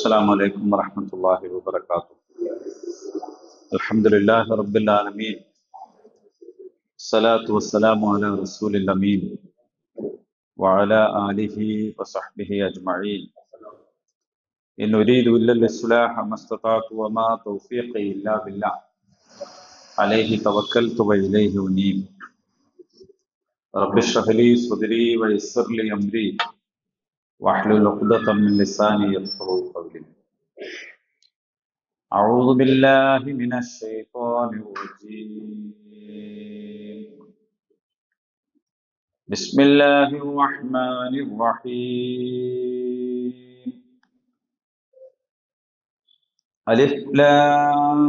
السلام عليكم ورحمة الله وبركاته. الحمد لله رب العالمين. الصلاة والسلام على رسول الأمين وعلى آله وصحبه أجمعين. إن أريد إلا الإصلاح ما استطعت وما توفيقي إلا بالله عليه توكلت وإليه أنيب. رب اشرح لي صدري ويسر لي أمري واحلل عقدة من لساني يفقهوا قولي. أعوذ بالله من الشيطان الرجيم. بسم الله الرحمن الرحيم. ألف لام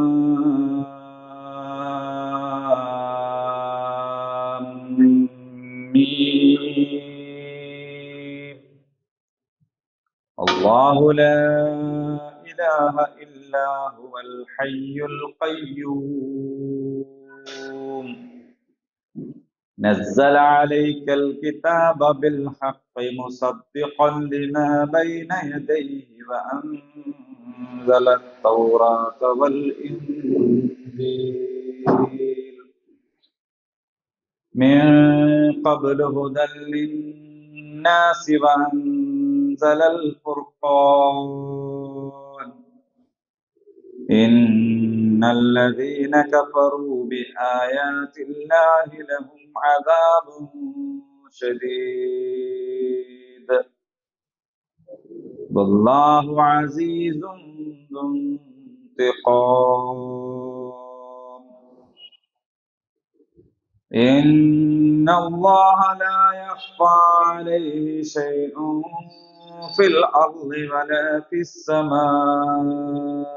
ميم. الله لا إله إلا هو الحي القيوم. نزل عليك الكتاب بالحق مصدقا لما بين يديه وأنزل التوراة والإنجيل من قبل هدى للناس وأنزل الفرقان. إن الذين كفروا بآيات الله لهم عذاب شديد والله عزيز ذو انتقام. إن الله لا يخفى عليه شيء في الأرض ولا في السماء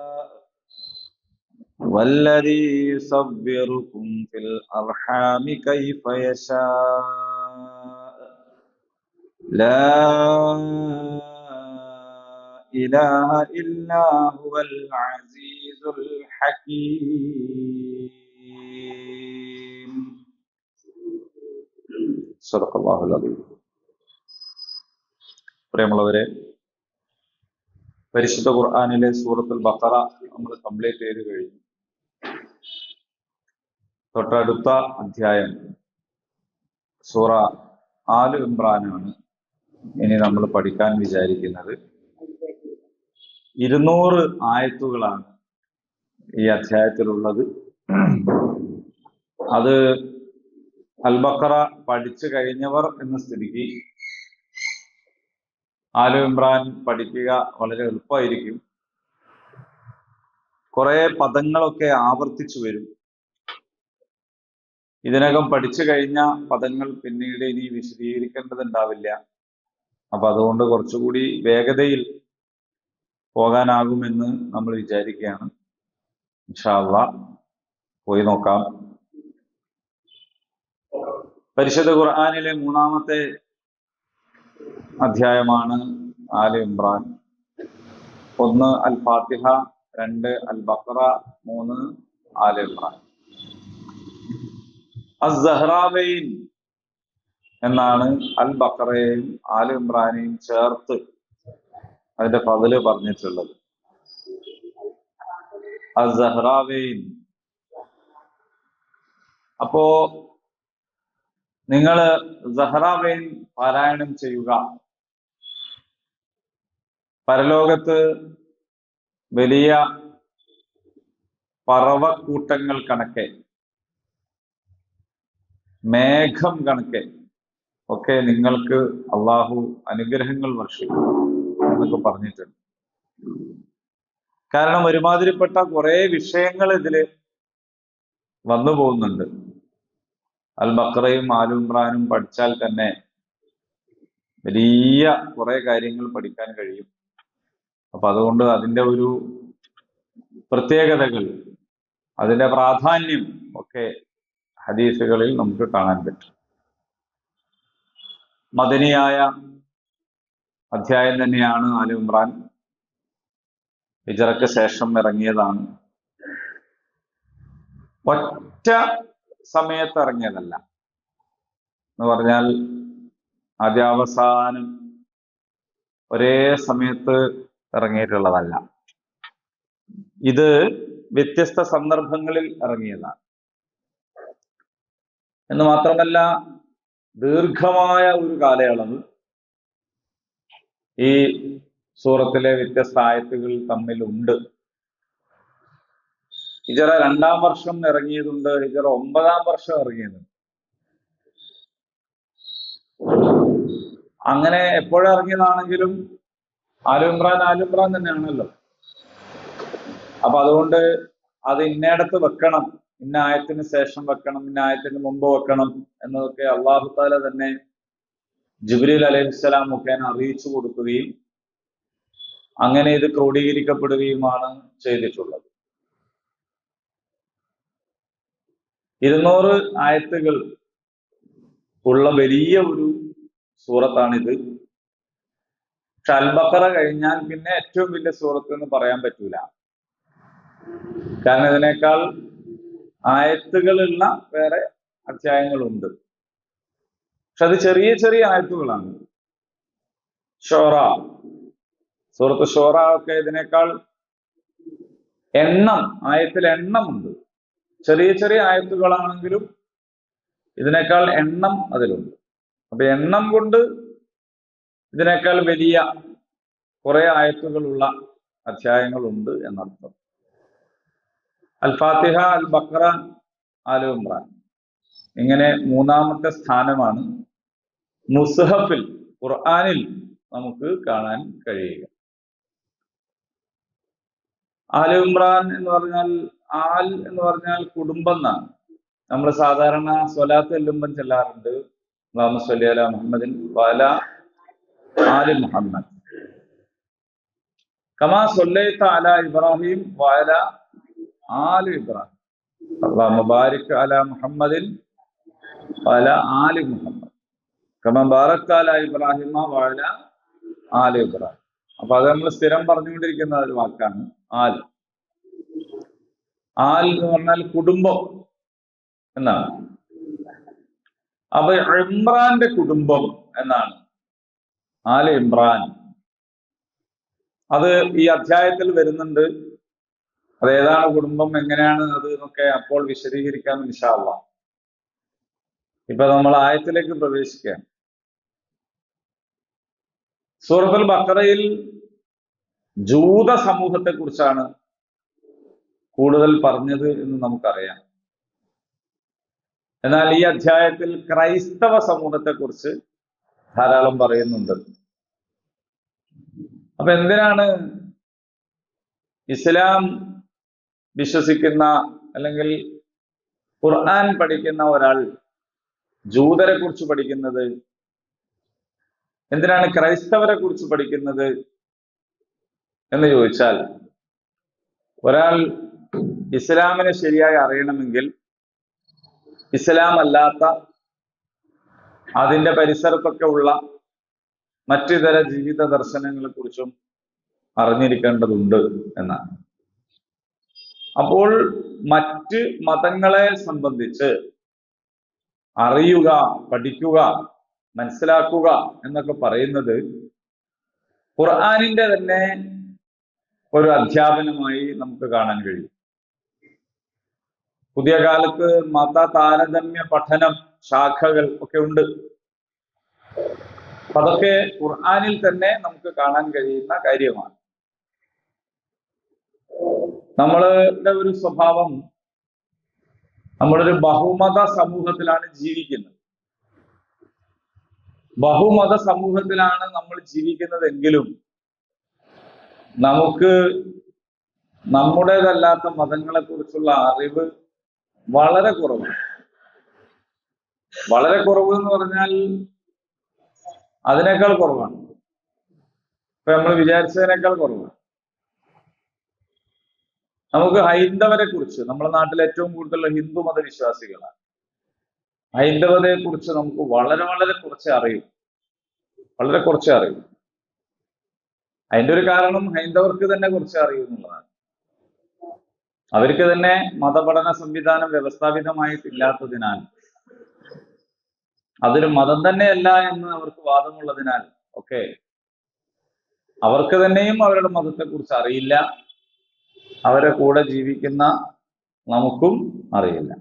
والذي يصبركم في الأرحام كيف يشاء لا إله إلا هو العزيز الحكيم. صدق الله العظيم. പ്രിയമുള്ളവരെ, പരിശുദ്ധ ഖുർആനിലെ സൂറത്തുൽ ബഖറ നമ്മൾ കംപ്ലീറ്റ് ചെയ്ത് കഴിഞ്ഞു. തൊട്ടടുത്ത അധ്യായം സൂറ ആൽ ഇംറാനാണ് ഇനി നമ്മൾ പഠിക്കാൻ വിചാരിക്കുന്നത്. 200 ആയത്തുകളാണ് ഈ അധ്യായത്തിലുള്ളത്. അത് അൽ ബഖറ പഠിച്ചു കഴിഞ്ഞവർ എന്ന സ്ഥിതിക്ക് ആൽ ഇംറാൻ പഠിക്കുക വളരെ എളുപ്പമായിരിക്കും. കുറെ പദങ്ങളൊക്കെ ആവർത്തിച്ചു വരും. ഇതിനകം പഠിച്ചു കഴിഞ്ഞ പദങ്ങൾ പിന്നീട് ഇനി വിശദീകരിക്കേണ്ടതുണ്ടാവില്ല. അപ്പൊ അതുകൊണ്ട് കുറച്ചുകൂടി വേഗതയിൽ പോകാനാകുമെന്ന് നമ്മൾ വിചാരിക്കുകയാണ്. ഇൻഷാ അല്ലാഹ് പോയി നോക്കാം. പരിശുദ്ധ ഖുർആനിലെ 3-ാമത്തെ അധ്യായമാണ് ആൽ ഇംറാൻ. 1 അൽ ഫാത്തിഹ, 2 അൽ ബഖറ, 3 ആൽ ഇംറാൻ. അസ്സഹ്റാവൈൻ എന്നാണ് അൽ ബഖറയെയും ആൽ ഇംറാനെയും ചേർത്ത് അതിന്റെ ഫضല് പറഞ്ഞിട്ടുള്ളത്. അസ്സഹ്റാവൈൻ. അപ്പോ നിങ്ങൾ സഹ്റാവൈൻ പാരായണം ചെയ്യുക. പരലോകത്ത് വലിയ പറവക്കൂട്ടങ്ങൾ കണക്കെ, മേഘം കണക്കെ ഒക്കെ നിങ്ങൾക്ക് അള്ളാഹു അനുഗ്രഹങ്ങൾ വർഷിക്കും എന്നൊക്കെ പറഞ്ഞിട്ടുണ്ട്. കാരണം ഒരുമാതിരിപ്പെട്ട കുറെ വിഷയങ്ങൾ ഇതില് വന്നു പോകുന്നുണ്ട്. അൽ ബഖറയും ആൽ ഇംറാനും പഠിച്ചാൽ തന്നെ വലിയ കുറെ കാര്യങ്ങൾ പഠിക്കാൻ കഴിയും. അപ്പൊ അതുകൊണ്ട് അതിന്റെ ഒരു പ്രത്യേകതകൾ, അതിന്റെ പ്രാധാന്യം ഒക്കെ ഹദീസുകളിൽ നമുക്ക് കാണാൻ പറ്റും. മദനിയായ അധ്യായം തന്നെയാണ് ആൽ ഇംറാൻ. ഹിജ്റയ്ക്ക് ശേഷം ഇറങ്ങിയതാണ്. ഒറ്റ സമയത്ത് ഇറങ്ങിയതല്ല എന്ന് പറഞ്ഞാൽ ആദ്യാവസാനം ഒരേ സമയത്ത് ഇറങ്ങിയിട്ടുള്ളതല്ല. ഇത് വ്യത്യസ്ത സന്ദർഭങ്ങളിൽ ഇറങ്ങിയതാണ്. എന്ന് മാത്രമല്ല, ദീർഘമായ ഒരു കാലയളവ് ഈ സൂറത്തിലെ വ്യത്യസ്ത ആയത്തുകൾ തമ്മിലുണ്ട്. ഹിജറ 2-ാം വർഷം ഇറങ്ങിയതുണ്ട്, ഹിജറ 9-ാം വർഷം ഇറങ്ങിയതുണ്ട്. അങ്ങനെ എപ്പോഴിറങ്ങിയതാണെങ്കിലും ആലു ഇമ്രാൻ തന്നെയാണല്ലോ. അപ്പൊ അതുകൊണ്ട് അത് ഇന്നയിടത്ത് വെക്കണം, ഇന്ന ആയത്തിന് ശേഷം വെക്കണം, ഇന്ന ആയത്തിന് മുമ്പ് വെക്കണം എന്നതൊക്കെ അള്ളാഹു തആല തന്നെ ജിബ്രീൽ അലൈഹിസ്സലാം മുഖേന അറിയിച്ചു കൊടുക്കുകയും അങ്ങനെ ഇത് ക്രോഡീകരിക്കപ്പെടുകയുമാണ് ചെയ്തിട്ടുള്ളത്. 200 ആയത്തുകൾ ഉള്ള വലിയ ഒരു സൂറത്താണിത്. പക്ഷെ അൽ-ബഖറ കഴിഞ്ഞാൽ പിന്നെ ഏറ്റവും വലിയ സൂറത്ത് എന്ന് പറയാൻ പറ്റൂല. കാരണം ഇതിനേക്കാൾ ആയത്തുകളുള്ള വേറെ അധ്യായങ്ങളുണ്ട്. പക്ഷെ അത് ചെറിയ ചെറിയ ആയത്തുകളാണ്. ഷൂറ, സൂറത്ത് ഷൂറ ഒക്കെ ഇതിനേക്കാൾ ആയത്തിൽ എണ്ണമുണ്ട്. ചെറിയ ചെറിയ ആയത്തുകളാണെങ്കിലും ഇതിനേക്കാൾ എണ്ണം അതിലുണ്ട്. അപ്പൊ എണ്ണം കൊണ്ട് ഇതിനേക്കാൾ വലിയ കുറെ ആയത്തുകളുള്ള അധ്യായങ്ങളുണ്ട് എന്നർത്ഥം. അൽ-ഫാത്തിഹ, അൽ-ബഖറ, ആലു ഇമ്രാൻ ഇങ്ങനെ 3-ാമത്തെ സ്ഥാനമാണ് മുസ്ഹഫിൽ, ഖുർആനിൽ നമുക്ക് കാണാൻ കഴിയുക. ആലു ഇമ്രാൻ എന്ന് പറഞ്ഞാൽ, ആൽ എന്ന് പറഞ്ഞാൽ കുടുംബം എന്നാണ്. നമ്മൾ സാധാരണ സ്വലാത്ത് ചെല്ലുമ്പം ചെല്ലാറുണ്ട്, അല്ലാഹുമ്മ സ്വല്ലി അലാ മുഹമ്മദിൻ വഅലാ ആലി മുഹമ്മദ് കമാ സ്വല്ലൈത അലാ ഇബ്രാഹിം വഅലാ ആലി ഇബ്രാഹിം അല്ലാഹുമ്മ ബാരിക് അലാ മുഹമ്മദിൻ വഅലാ ആലി മുഹമ്മദ് കമാ ബാറക്ത അലാ ഇബ്രാഹിമ വഅലാ ആലി ഇബ്രാഹിം. അപ്പൊ അത് നമ്മൾ സ്ഥിരം പറഞ്ഞുകൊണ്ടിരിക്കുന്ന ഒരു വാക്കാണ് ആൽ. ആൽ എന്ന് പറഞ്ഞാൽ കുടുംബം എന്നാണ്. അപ്പൊ ഇമ്രാന്റെ കുടുംബം എന്നാണ് ആല് ഇമ്രാൻ. അത് ഈ അധ്യായത്തിൽ വരുന്നുണ്ട്. അത് ഏതാണ് കുടുംബം, എങ്ങനെയാണ് അത് എന്നൊക്കെ അപ്പോൾ വിശദീകരിക്കാം ഇൻഷാ അല്ലാഹ്. ഇപ്പൊ നമ്മൾ ആയത്തിലേക്ക് പ്രവേശിക്കുകയാണ്. സൂറത്തുൽ ബഖറയിൽ ജൂത സമൂഹത്തെ കുറിച്ചാണ് കൂടുതൽ പറഞ്ഞത് എന്ന് നമുക്കറിയാം. എന്നാൽ ഈ അധ്യായത്തിൽ ക്രൈസ്തവ സമൂഹത്തെ കുറിച്ച് ധാരാളം പറയുന്നുണ്ട്. അപ്പൊ എന്തിനാണ് ഇസ്ലാം വിശ്വസിക്കുന്ന അല്ലെങ്കിൽ ഖുർആൻ പഠിക്കുന്ന ഒരാൾ ജൂതരെ കുറിച്ച് പഠിക്കുന്നത്? എന്തിനാണ് ക്രൈസ്തവരെ കുറിച്ച് പഠിക്കുന്നത് എന്ന് ചോദിച്ചാൽ, ഒരാൾ ഇസ്ലാമിനെ ശരിയായി അറിയണമെങ്കിൽ ഇസ്ലാം അല്ലാത്ത അതിന്റെ പരിസരത്തൊക്കെ ഉള്ള മറ്റിതര ജീവിത ദർശനങ്ങളെ കുറിച്ചും അറിഞ്ഞിരിക്കേണ്ടതുണ്ട് എന്നാണ്. അപ്പോൾ മറ്റ് മതങ്ങളെ സംബന്ധിച്ച് അറിയുക, പഠിക്കുക, മനസ്സിലാക്കുക എന്നൊക്കെ പറയുന്നത് ഖുർആനിന്റെ തന്നെ ഒരു അധ്യാപനമായി നമുക്ക് കാണാൻ കഴിയും. പുതിയ കാലത്ത് മത താരതമ്യ പഠനം ശാഖകൾ ഒക്കെ ഉണ്ട്. അതൊക്കെ ഖുർആനിൽ തന്നെ നമുക്ക് കാണാൻ കഴിയുന്ന കാര്യമാണ്. നമ്മളുടെ ഒരു സ്വഭാവം, നമ്മളൊരു ബഹുമത സമൂഹത്തിലാണ് ജീവിക്കുന്നത്. ബഹുമത സമൂഹത്തിലാണ് നമ്മൾ ജീവിക്കുന്നതെങ്കിലും നമുക്ക് നമ്മുടേതല്ലാത്ത മതങ്ങളെ കുറിച്ചുള്ള അറിവ് വളരെ കുറവാണ്. വളരെ കുറവ് എന്ന് പറഞ്ഞാൽ അതിനേക്കാൾ കുറവാണ്. ഇപ്പൊ നമ്മൾ വിചാരിച്ചതിനേക്കാൾ കുറവാണ്. നമുക്ക് ഹൈന്ദവരെ കുറിച്ച്, നമ്മുടെ നാട്ടിൽ ഏറ്റവും കൂടുതൽ ഹിന്ദു മതവിശ്വാസികളാണ്. ഹൈന്ദവതയെ കുറിച്ച് നമുക്ക് വളരെ വളരെ കുറച്ച് അറിയും, വളരെ കുറച്ച് അറിയും. അതിന്റെ ഒരു കാരണം ഹൈന്ദവർക്ക് തന്നെ കുറച്ച് അറിയുന്നുള്ളതാണ്. അവർക്ക് തന്നെ മതപഠന സംവിധാനം വ്യവസ്ഥാപിതമായിട്ടില്ലാത്തതിനാൽ, അതൊരു മതം തന്നെയല്ല എന്ന് അവർക്ക് വാദമുള്ളതിനാൽ ഒക്കെ അവർക്ക് തന്നെയും അവരുടെ മതത്തെക്കുറിച്ച് അറിയില്ല, അവരെ കൂടെ ജീവിക്കുന്ന നമുക്കും അറിയില്ല.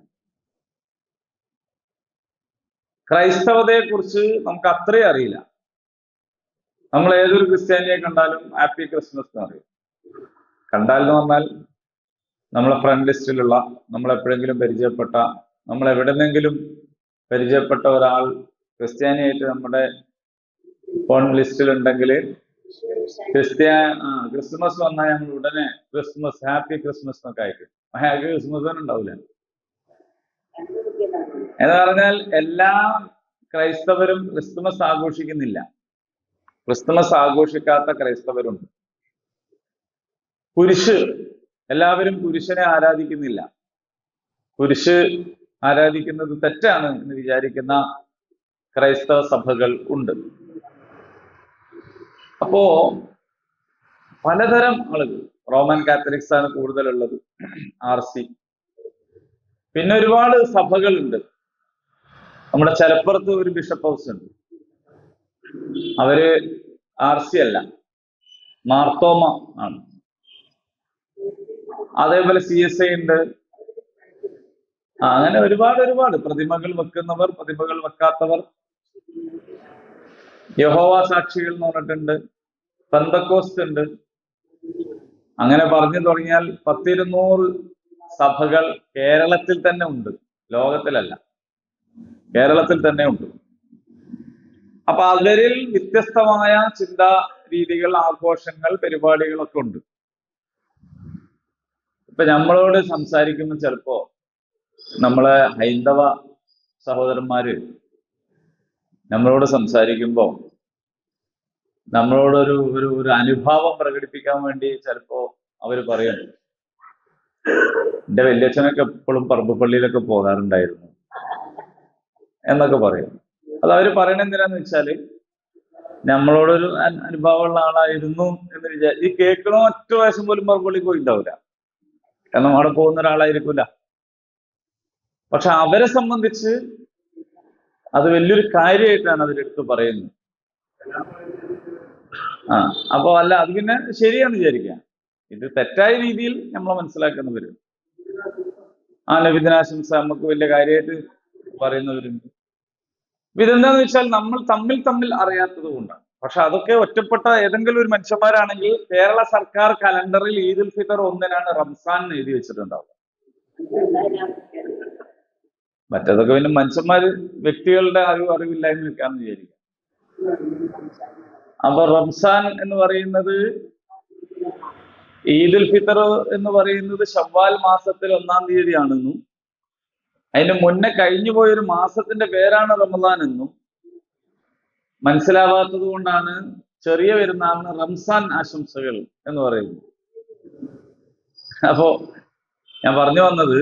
ക്രൈസ്തവതയെക്കുറിച്ച് നമുക്ക് അത്രയും അറിയില്ല. നമ്മൾ ഏതൊരു ക്രിസ്ത്യാനിയെ കണ്ടാലും ഹാപ്പി ക്രിസ്മസ് എന്ന് പറയും. കണ്ടാൽ എന്ന് പറഞ്ഞാൽ നമ്മളെ ഫ്രണ്ട് ലിസ്റ്റിലുള്ള, നമ്മളെപ്പോഴെങ്കിലും പരിചയപ്പെട്ട, നമ്മൾ എവിടെന്നെങ്കിലും പരിചയപ്പെട്ട ഒരാൾ ക്രിസ്ത്യാനിയായിട്ട് നമ്മുടെ ഫോൺ ലിസ്റ്റിലുണ്ടെങ്കിൽ ക്രിസ്മസ് വന്നാൽ ഞങ്ങൾ ഉടനെ ക്രിസ്മസ്, ഹാപ്പി ക്രിസ്മസ് എന്നൊക്കെ അയക്കും. ഹാപ്പി ക്രിസ്മസ് തന്നെ ഉണ്ടാവില്ല. എന്ന് പറഞ്ഞാൽ എല്ലാ ക്രൈസ്തവരും ക്രിസ്തുമസ് ആഘോഷിക്കുന്നില്ല. ക്രിസ്തുമസ് ആഘോഷിക്കാത്ത ക്രൈസ്തവരുണ്ട്. കുരിശ്, എല്ലാവരും കുരിശിനെ ആരാധിക്കുന്നില്ല. കുരിശ് ആരാധിക്കുന്നത് തെറ്റാണ് എന്ന് വിചാരിക്കുന്ന ക്രൈസ്തവ സഭകൾ ഉണ്ട്. അപ്പോ പലതരം ആളുകൾ, റോമൻ കാത്തലിക്സ് ആണ് കൂടുതലുള്ളത്, RC, പിന്നെ ഒരുപാട് സഭകളുണ്ട്. നമ്മുടെ ചലപ്പുറത്ത് ഒരു ബിഷപ്പ് ഹൗസ് ഉണ്ട്, അവര് RC അല്ല, മാർത്തോമ ആണ്. അതേപോലെ CSI ഉണ്ട്. അങ്ങനെ ഒരുപാട് പ്രതിമകൾ വെക്കുന്നവർ, പ്രതിമകൾ വെക്കാത്തവർ, യഹോവ സാക്ഷികൾ എന്ന് പറഞ്ഞിട്ടുണ്ട്, പെന്തക്കോസ്റ്റ് ഉണ്ട്. അങ്ങനെ പറഞ്ഞു തുടങ്ങിയാൽ 100-200 സഭകൾ കേരളത്തിൽ തന്നെ ഉണ്ട്, ലോകത്തിലല്ല, കേരളത്തിൽ തന്നെ ഉണ്ട്. അപ്പൊ അവരിൽ വ്യത്യസ്തമായ ചിന്താ രീതികൾ, ആഘോഷങ്ങൾ, പരിപാടികളൊക്കെ ഉണ്ട്. ഇപ്പൊ നമ്മളോട് സംസാരിക്കുമ്പോൾ ചിലപ്പോ നമ്മളെ ഹൈന്ദവ സഹോദരന്മാര് നമ്മളോട് സംസാരിക്കുമ്പോ നമ്മളോടൊരു ഒരു അനുഭാവം പ്രകടിപ്പിക്കാൻ വേണ്ടി ചിലപ്പോ അവര് പറയുന്നു, എന്റെ വല്യച്ഛനൊക്കെ എപ്പോഴും പറമ്പുപള്ളിയിലൊക്കെ പോകാറുണ്ടായിരുന്നു എന്നൊക്കെ പറയും. അത് അവര് പറയണ എന്തിനാന്ന് വെച്ചാല് നമ്മളോടൊരു അനുഭവമുള്ള ആളായിരുന്നു എന്ന് ഈ കേൾക്കണോ ഒറ്റ വയസ്സും പോലും പറമ്പുള്ളിൽ പോയിണ്ടാവില്ല, കാരണം അവിടെ പോകുന്ന ഒരാളായിരിക്കില്ല. പക്ഷെ അവരെ സംബന്ധിച്ച് അത് വലിയൊരു കാര്യമായിട്ടാണ് അവരെടുത്ത് പറയുന്നത്. അപ്പൊ അല്ല, അത് പിന്നെ ശരിയാന്ന് വിചാരിക്കാം. ഇത് തെറ്റായ രീതിയിൽ നമ്മൾ മനസ്സിലാക്കുന്നവര്, നബിദിനാശംസ നമുക്ക് വലിയ കാര്യമായിട്ട് പറയുന്നവരുണ്ട്. ഇതെന്താന്ന് വെച്ചാൽ നമ്മൾ തമ്മിൽ അറിയാത്തത് കൊണ്ടാണ്. പക്ഷെ അതൊക്കെ ഒറ്റപ്പെട്ട ഏതെങ്കിലും ഒരു മനുഷ്യന്മാരാണെങ്കിൽ കേരള സർക്കാർ കലണ്ടറിൽ ഈദുൽ ഫിത്തർ 1-നാണ് റംസാൻ എഴുതി വെച്ചിട്ടുണ്ടാവുക. മറ്റേതൊക്കെ പിന്നെ മനുഷ്യന്മാര് വ്യക്തികളുടെ അറിവില്ലായ്മ വെക്കാന്ന് വിചാരിക്കാം. അപ്പൊ റംസാൻ എന്ന് പറയുന്നത്, ഈദുൽ ഫിത്തർ എന്ന് പറയുന്നത് ശവ്വാൽ മാസത്തിൽ 1-ാം തീയതിയാണെന്നും അതിന് മുന്നേ കഴിഞ്ഞു പോയൊരു മാസത്തിന്റെ പേരാണ് റമദാൻ എന്നും മനസ്സിലാവാത്തത് കൊണ്ടാണ് ചെറിയ പെരുന്നാളിന് റംസാൻ ആശംസകൾ എന്ന് പറയുന്നത്. അപ്പോ ഞാൻ പറഞ്ഞു വന്നത്,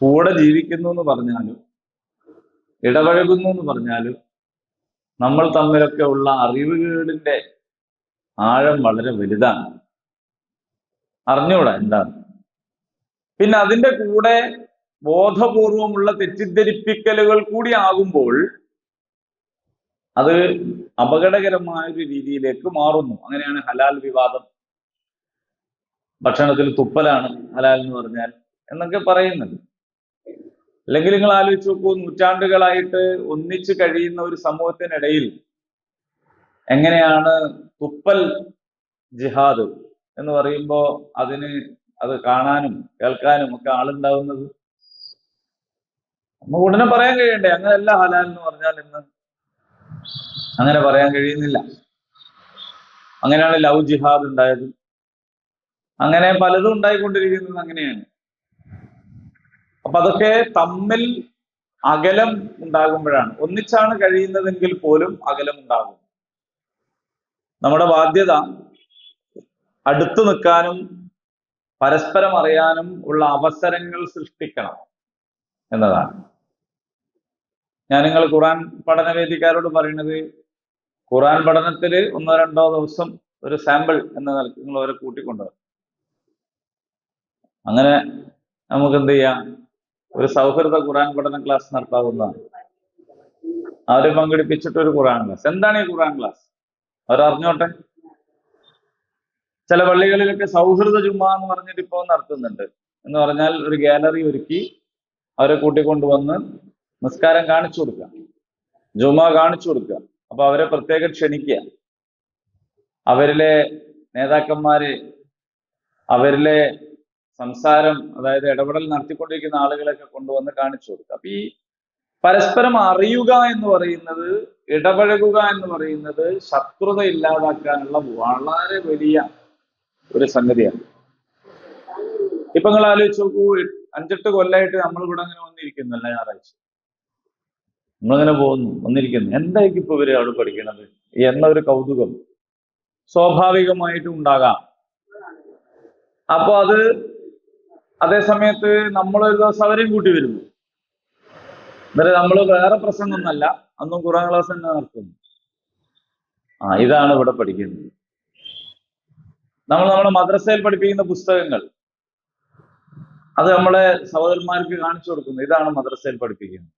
കൂടെ ജീവിക്കുന്നു എന്ന് പറഞ്ഞാലും ഇടപഴകുന്നു എന്ന് പറഞ്ഞാലും നമ്മൾ തമ്മിലൊക്കെ ഉള്ള അറിവുകേടിന്റെ ആഴം വളരെ വലുതാണ്. അറിഞ്ഞൂടാ എന്താണ്. പിന്നെ അതിന്റെ കൂടെ ബോധപൂർവമുള്ള തെറ്റിദ്ധരിപ്പിക്കലുകൾ കൂടി ആകുമ്പോൾ അത് അപകടകരമായ ഒരു രീതിയിലേക്ക് മാറുന്നു. അങ്ങനെയാണ് ഹലാൽ വിവാദം, ഭക്ഷണത്തിൽ തുപ്പലാണ് ഹലാൽ എന്ന് പറഞ്ഞാൽ എന്നൊക്കെ പറയുന്നത്. അല്ലെങ്കിൽ നിങ്ങൾ ആലോചിച്ച് നോക്കൂ, നൂറ്റാണ്ടുകളായിട്ട് ഒന്നിച്ചു കഴിയുന്ന ഒരു സമൂഹത്തിനിടയിൽ എങ്ങനെയാണ് തുപ്പൽ ജിഹാദ് എന്ന് പറയുമ്പോൾ അത് കാണാനും കേൾക്കാനും ഒക്കെ ആളുണ്ടാവുന്നത്? നമുക്ക് ഉടനെ പറയാൻ കഴിയണ്ടേ അങ്ങനെയല്ല ഹലാൽ എന്ന് പറഞ്ഞാൽ എന്ന്? അങ്ങനെ പറയാൻ കഴിയുന്നില്ല. അങ്ങനെയാണ് ലവ് ജിഹാദ് ഉണ്ടായത്. അങ്ങനെ പലതും ഉണ്ടായിക്കൊണ്ടിരിക്കുന്നത് അങ്ങനെയാണ്. അപ്പൊ അതൊക്കെ തമ്മിൽ അകലം ഉണ്ടാകുമ്പോഴാണ്. ഒന്നിച്ചാണ് കഴിയുന്നതെങ്കിൽ പോലും അകലം ഉണ്ടാകും. നമ്മുടെ ബാധ്യത അടുത്തു നിൽക്കാനും പരസ്പരം അറിയാനും ഉള്ള അവസരങ്ങൾ സൃഷ്ടിക്കണം എന്നതാണ്. ഞാൻ നിങ്ങൾ ഖുർആൻ പഠനവേദിക്കാരോട് പറയുന്നത്, ഖുർആൻ പഠനത്തിൽ 1-2 ദിവസം ഒരു സാമ്പിൾ എന്ന നിലയ്ക്ക് നിങ്ങൾ അവരെ കൂട്ടിക്കൊണ്ടുവരും. അങ്ങനെ നമുക്ക് എന്ത് ചെയ്യാം, ഒരു സൗഹൃദ ഖുർആൻ പഠന ക്ലാസ് നടത്താവുന്നതാണ്. അവരെ പങ്കെടുപ്പിച്ചിട്ട് ഒരു ഖുർആൻ ക്ലാസ്. എന്താണ് ഈ ഖുർആൻ ക്ലാസ്? അവരറിഞ്ഞോട്ടെ. ചില പള്ളികളിലൊക്കെ സൗഹൃദ ജുമ എന്ന് പറഞ്ഞിട്ട് ഇപ്പോൾ നടത്തുന്നുണ്ട്. എന്ന് പറഞ്ഞാൽ ഒരു ഗാലറി ഒരുക്കി അവരെ കൂട്ടിക്കൊണ്ടുവന്ന് നിസ്കാരം കാണിച്ചു കൊടുക്കുക, ജുമ കാണിച്ചു കൊടുക്കുക. അപ്പൊ അവരെ പ്രത്യേകം ക്ഷണിക്കുക, അവരിലെ നേതാക്കന്മാര്, അവരിലെ സംസാരം, അതായത് ഇടപെടൽ നടത്തിക്കൊണ്ടിരിക്കുന്ന ആളുകളൊക്കെ കൊണ്ടുവന്ന് കാണിച്ചു കൊടുക്കുക. അപ്പൊ ഈ പരസ്പരം അറിയുക എന്ന് പറയുന്നത്, ഇടപഴകുക എന്ന് പറയുന്നത് ശത്രുത ഇല്ലാതാക്കാനുള്ള വളരെ വലിയ ഒരു സംഗതിയാണ്. ഇപ്പൊ നിങ്ങൾ ആലോചിച്ച് നോക്കൂ, 5-8 കൊല്ലമായിട്ട് നമ്മളിവിടെ അങ്ങനെ വന്നിരിക്കുന്നു, എല്ലാ ഞായറാഴ്ച നമ്മളിങ്ങനെ പോകുന്നു, വന്നിരിക്കുന്നു. എന്തായിരിക്കും ഇപ്പൊ ഇവര് അവിടെ പഠിക്കണത് എന്നൊരു കൗതുകം സ്വാഭാവികമായിട്ടും ഉണ്ടാകാം. അപ്പൊ അത് അതേ സമയത്ത് നമ്മളൊരു ദിവസം അവരെയും കൂട്ടി വരുന്നു. എന്നിട്ട് നമ്മൾ വേറെ പ്രസംഗമൊന്നല്ല, അന്നും ഖുർആൻ ക്ലാസ് തന്നെ നടത്തുന്നു. ഇതാണ് ഇവിടെ പഠിക്കുന്നത്. നമ്മുടെ മദ്രസയിൽ പഠിപ്പിക്കുന്ന പുസ്തകങ്ങൾ അത് നമ്മളെ സഹോദരന്മാർക്ക് കാണിച്ചു കൊടുക്കുന്നു. ഇതാണ് മദ്രസയിൽ പഠിപ്പിക്കുന്നത്.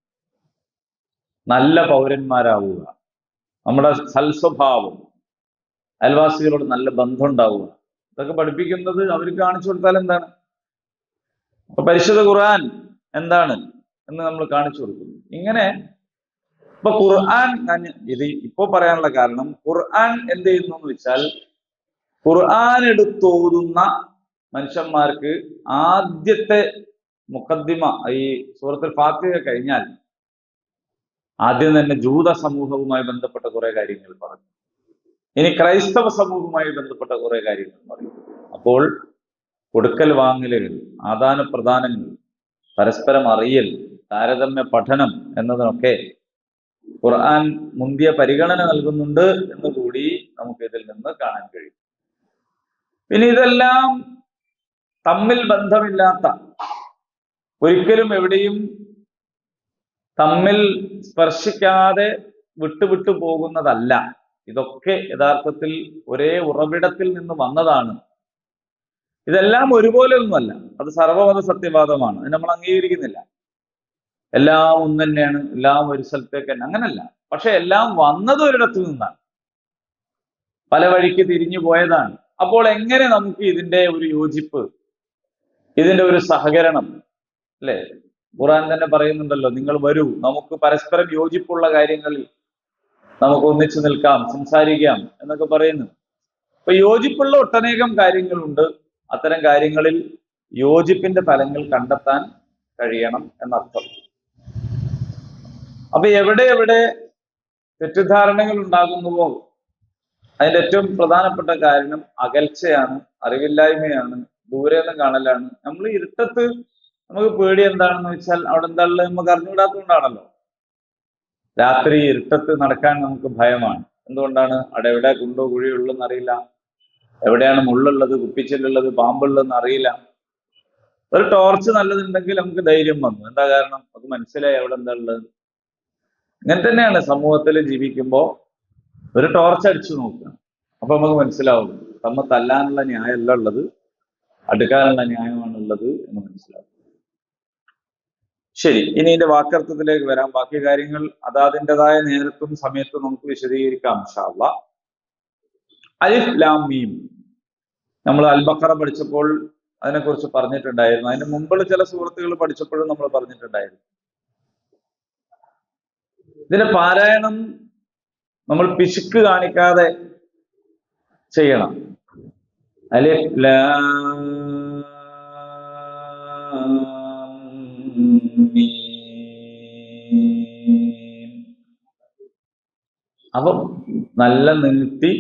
നല്ല പൗരന്മാരാവുക, നമ്മുടെ സൽസ്വഭാവം, അയൽവാസികളോട് നല്ല ബന്ധം ഉണ്ടാവുക, ഇതൊക്കെ പഠിപ്പിക്കുന്നത് അവർക്ക് കാണിച്ചു കൊടുത്താൽ എന്താണ്? അപ്പൊ പരിശുദ്ധ ഖുർആൻ എന്താണ് എന്ന് നമ്മൾ കാണിച്ചു കൊടുക്കുന്നു. ഇങ്ങനെ ഇപ്പൊ ഖുർആൻ, ഇത് ഇപ്പോ പറയാനുള്ള കാരണം, ഖുർആൻ എന്ത് ചെയ്യുന്നു എന്ന് വെച്ചാൽ, ഖുർആൻ എടുത്തോതുന്ന മനുഷ്യന്മാർക്ക് ആദ്യത്തെ മുഖദ്ദിമ, ഈ സൂറത്തുൽ ഫാത്തിഹ കഴിഞ്ഞാൽ ആദ്യം തന്നെ ജൂത സമൂഹവുമായി ബന്ധപ്പെട്ട കുറെ കാര്യങ്ങൾ പറഞ്ഞു. ഇനി ക്രൈസ്തവ സമൂഹവുമായി ബന്ധപ്പെട്ട കുറെ കാര്യങ്ങൾ പറയും. അപ്പോൾ കൊടുക്കൽ വാങ്ങലുകൾ, ആദാന പ്രദാനങ്ങൾ, പരസ്പരം അറിയൽ, താരതമ്യ പഠനം എന്നതിനൊക്കെ ഖുർആൻ മുന്തിയ പരിഗണന നൽകുന്നുണ്ട് എന്ന് കൂടി നമുക്ക് ഇതിൽ നിന്ന് കാണാൻ കഴിയും. പിന്നെ ഇതെല്ലാം തമ്മിൽ ബന്ധമില്ലാത്ത, ഒരിക്കലും എവിടെയും തമ്മിൽ സ്പർശിക്കാതെ വിട്ടുവിട്ടു പോകുന്നതല്ല. ഇതൊക്കെ യഥാർത്ഥത്തിൽ ഒരേ ഉറവിടത്തിൽ നിന്ന് വന്നതാണ്. ഇതെല്ലാം ഒരുപോലെ ഒന്നുമല്ല, അത് സർവമത സത്യവാദമാണ്, അത് നമ്മൾ അംഗീകരിക്കുന്നില്ല. എല്ലാം ഒന്ന് തന്നെയാണ്, എല്ലാം ഒരു സ്ഥലത്തേക്ക് തന്നെ, അങ്ങനല്ല. പക്ഷെ എല്ലാം വന്നത് ഒരിടത്തു നിന്നാണ്, പല വഴിക്ക് തിരിഞ്ഞു പോയതാണ്. അപ്പോൾ എങ്ങനെ നമുക്ക് ഇതിന്റെ ഒരു യോജിപ്പ്, ഇതിന്റെ ഒരു സഹകരണം, അല്ലെ? ഖുർആൻ തന്നെ പറയുന്നുണ്ടല്ലോ, നിങ്ങൾ വരൂ, നമുക്ക് പരസ്പരം യോജിപ്പുള്ള കാര്യങ്ങളിൽ നമുക്ക് ഒന്നിച്ചു നിൽക്കാം, സംസാരിക്കാം എന്നൊക്കെ പറയുന്നു. അപ്പൊ യോജിപ്പുള്ള ഒട്ടനേകം കാര്യങ്ങളുണ്ട്. അത്തരം കാര്യങ്ങളിൽ യോജിപ്പിന്റെ ഫലങ്ങൾ കണ്ടെത്താൻ കഴിയണം എന്നർത്ഥം. അപ്പൊ എവിടെ എവിടെ തെറ്റിദ്ധാരണകൾ ഉണ്ടാകുന്നുവോ അതിന്റെ ഏറ്റവും പ്രധാനപ്പെട്ട കാരണം അകൽച്ചയാണ്, അറിവില്ലായ്മയാണ്, ദൂരെ നിന്ന് കാണലാണ്. നമ്മൾ ഇരുട്ടത്ത് നമുക്ക് പേടി എന്താണെന്ന് വെച്ചാൽ, അവിടെ എന്താ ഉള്ളത് നമുക്ക് അറിഞ്ഞുകൂടാത്തതുകൊണ്ടാണല്ലോ. രാത്രി ഇരുട്ടത്ത് നടക്കാൻ നമുക്ക് ഭയമാണ്. എന്തുകൊണ്ടാണ്? അവിടെ എവിടെ കുണ്ടോ കുഴിയോ ഉള്ളെന്ന് അറിയില്ല, എവിടെയാണ് മുള്ളുള്ളത്, കുപ്പിച്ചില്ലുള്ളത്, പാമ്പുള്ളതെന്ന് അറിയില്ല. ഒരു ടോർച്ച് നല്ലതുണ്ടെങ്കിൽ നമുക്ക് ധൈര്യം വന്നു. എന്താ കാരണം? നമുക്ക് മനസ്സിലായി എവിടെ എന്താ ഉള്ളത്. ഇങ്ങനെ തന്നെയാണ് സമൂഹത്തിൽ ജീവിക്കുമ്പോൾ ഒരു ടോർച്ച് അടിച്ചു നോക്കുക, അപ്പൊ നമുക്ക് മനസ്സിലാവും തമ്മ തല്ലാനുള്ള ന്യായമല്ല ഉള്ളത്, അടുക്കാനുള്ള ന്യായമാണുള്ളത് എന്ന് മനസ്സിലാവും. ശരി, ഇനി ഇതിന്റെ വാക്കർത്ഥത്തിലേക്ക് വരാം. ബാക്കി കാര്യങ്ങൾ അതാതിൻ്റെതായ നേരത്തും സമയത്തും നമുക്ക് വിശദീകരിക്കാം ഇൻഷാ അല്ലാഹ്. അലിഫ് ലാം മീം നമ്മൾ അൽ ബഖറ പഠിച്ചപ്പോൾ അതിനെക്കുറിച്ച് പറഞ്ഞിട്ടുണ്ടായിരുന്നു. അതിന് മുമ്പുള്ള ചില സൂറത്തുകൾ പഠിച്ചപ്പോഴും നമ്മൾ പറഞ്ഞിട്ടുണ്ടായിരുന്നു. ഇതിന്റെ പാരായണം നമ്മൾ പിശുക്ക് കാണിക്കാതെ ചെയ്യണം. അലിഫ് ലാം മീം. അപ്പം നല്ല നീട്ടി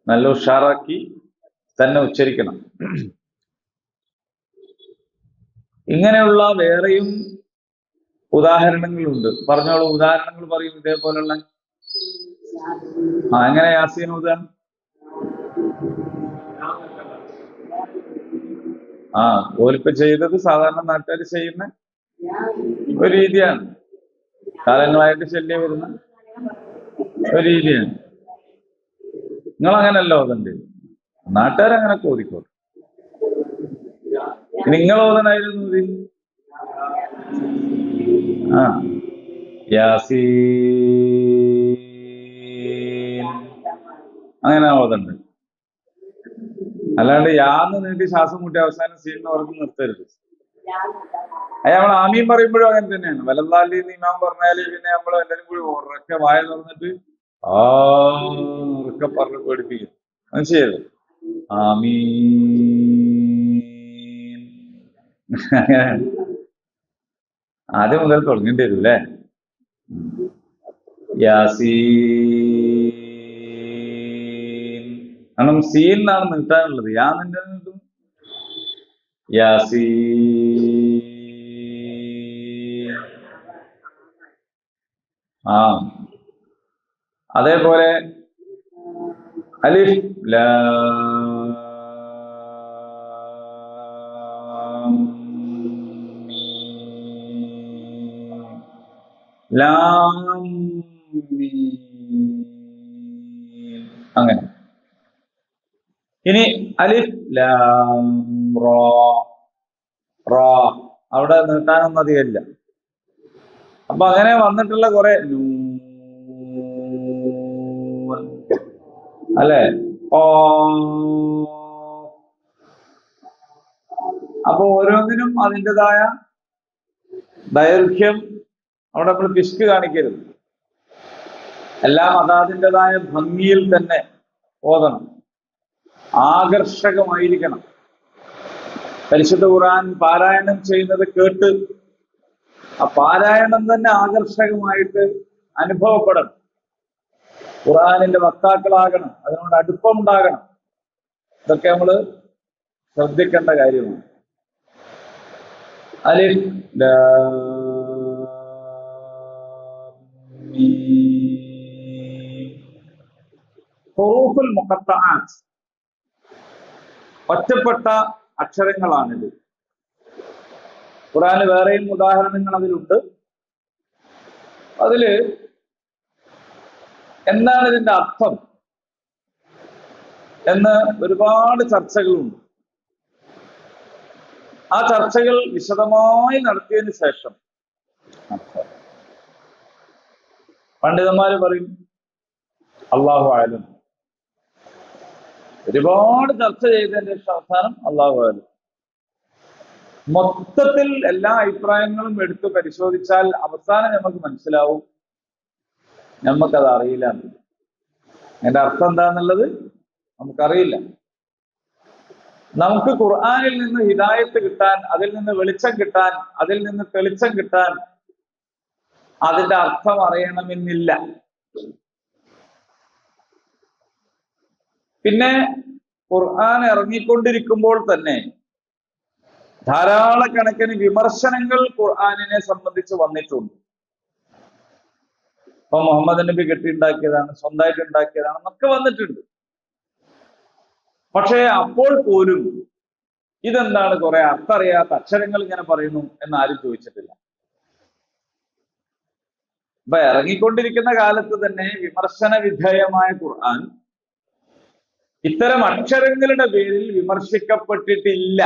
നല്ല ഉഷാറാക്കി തന്നെ ഉച്ചരിക്കണം. ഇങ്ങനെയുള്ള വേറെയും ഉദാഹരണങ്ങളുണ്ട്. പറഞ്ഞോളൂ, ഉദാഹരണങ്ങൾ പറയും ഇതേപോലുള്ള. എങ്ങനെ യാസീൻ ഓതാൻ? ഓലിപ്പ ചെയ്തത് സാധാരണ നാട്ടുകാർ ചെയ്യുന്ന ഒരു രീതിയാണ്, കാലങ്ങളായിട്ട് ശല്യം വരുന്ന ഒരു രീതിയാണ്. നിങ്ങൾ അങ്ങനല്ല ഓതണ്ടേ, നാട്ടുകാരങ്ങനെ ഓതിക്കോട്ടെ. നിങ്ങൾ ഓതനായിരുന്നു മതി. യാസീൻ അങ്ങനെ ഓതണ്ട്. അല്ലാണ്ട് യാന്ന് നീട്ടി ശ്വാസം മുട്ടി അവസാനം സീനിന് ഉറപ്പ് നിർത്തരുത്. അത് നമ്മൾ ആമീൻ പറയുമ്പോഴും അങ്ങനെ തന്നെയാണ്. വലല്ലാലി ഇമാം പറഞ്ഞാല് പിന്നെ നമ്മൾ എല്ലാവരും കൂടി ഉറക്കെ വായ തുറന്നിട്ട് ഉറക്കെ പറഞ്ഞ് പേടിപ്പിക്കും. മനസ്സിലായത്? ആമീൻ. ആദ്യം മുതൽ തുടങ്ങേണ്ടി വരും അല്ലേ? യാസീൻ. കാരണം സീൻ എന്നാണ് നീട്ടാനുള്ളത്. യാ നിന്റെ നീട്ടും. യാസീൻ. ആ അതേപോലെ അലിഫ് ലാം ലാം അങ്ങനെ. ഇനി അലിഫ് ലാം റോ റോ അവിടെ നീട്ടാനൊന്നും അധികമില്ല. അപ്പൊ അങ്ങനെ വന്നിട്ടുള്ള കുറെ അല്ലെ? അപ്പൊ ഓരോന്നിനും അതിൻ്റെതായ ദൈർഘ്യം അവിടെ നമ്മൾ പിശുക്ക് കാണിക്കരുത്. എല്ലാം അതാതിൻ്റെതായ ഭംഗിയിൽ തന്നെ ഓതണം, ആകർഷകമായിരിക്കണം. പരിശുദ്ധ ഖുർആൻ പാരായണം ചെയ്യുന്നത് കേട്ട് ആ പാരായണം തന്നെ ആകർഷകമായിട്ട് അനുഭവപ്പെടണം. ഖുർആനിന്റെ വക്താക്കളാകണം, അതിനോട് അടുപ്പമുണ്ടാകണം. ഇതൊക്കെ നമ്മൾ ശ്രദ്ധിക്കേണ്ട കാര്യമാണ്. അലിഫ് ലാം മീം. ഹുറൂഫുൽ മുഖത്തആത്ത്, ഒറ്റപ്പെട്ട അക്ഷരങ്ങളാണിത്. ഖുർആനിൽ വേറെയും ഉദാഹരണങ്ങൾ അതിലുണ്ട്. അതില് എന്താണ് ഇതിന്റെ അർത്ഥം എന്ന് ഒരുപാട് ചർച്ചകളുണ്ട്. ആ ചർച്ചകൾ വിശദമായി നടത്തിയതിനു ശേഷം പണ്ഡിതന്മാര് പറയും അല്ലാഹു അഅലം. ഒരുപാട് ചർച്ച ചെയ്തതിന്റെ അവസാനം അല്ലാഹു അഅലം. മൊത്തത്തിൽ എല്ലാ അഭിപ്രായങ്ങളും എടുത്ത് പരിശോധിച്ചാൽ അവസാനം നമുക്ക് മനസ്സിലാവും നമുക്കത് അറിയില്ല. അതിന്റെ അർത്ഥം എന്താന്നുള്ളത് നമുക്കറിയില്ല. നമുക്ക് ഖുർആനിൽ നിന്ന് ഹിദായത്ത് കിട്ടാൻ, അതിൽ നിന്ന് വെളിച്ചം കിട്ടാൻ, അതിൽ നിന്ന് തെളിച്ചം കിട്ടാൻ അതിന്റെ അർത്ഥം അറിയണമെന്നില്ല. പിന്നെ ഖുർആൻ ഇറങ്ങിക്കൊണ്ടിരിക്കുമ്പോൾ തന്നെ ധാരാളക്കണക്കിന് വിമർശനങ്ങൾ ഖുർആനിനെ സംബന്ധിച്ച് വന്നിട്ടുണ്ട്. ഇപ്പൊ മുഹമ്മദ് നബി കെട്ടിയുണ്ടാക്കിയതാണ്, സ്വന്തമായിട്ട് ഉണ്ടാക്കിയതാണ് എന്നൊക്കെ വന്നിട്ടുണ്ട്. പക്ഷേ അപ്പോൾ പോലും ഇതെന്താണ് കുറെ അർത്ഥറിയാത്ത അക്ഷരങ്ങൾ ഇങ്ങനെ പറയുന്നു എന്ന് ആരും ചോദിച്ചിട്ടില്ല. ഇപ്പൊ ഇറങ്ങിക്കൊണ്ടിരിക്കുന്ന കാലത്ത് തന്നെ വിമർശന വിധേയമായ ഖുർആൻ ഇത്തരം അക്ഷരങ്ങളുടെ പേരിൽ വിമർശിക്കപ്പെട്ടിട്ടില്ല,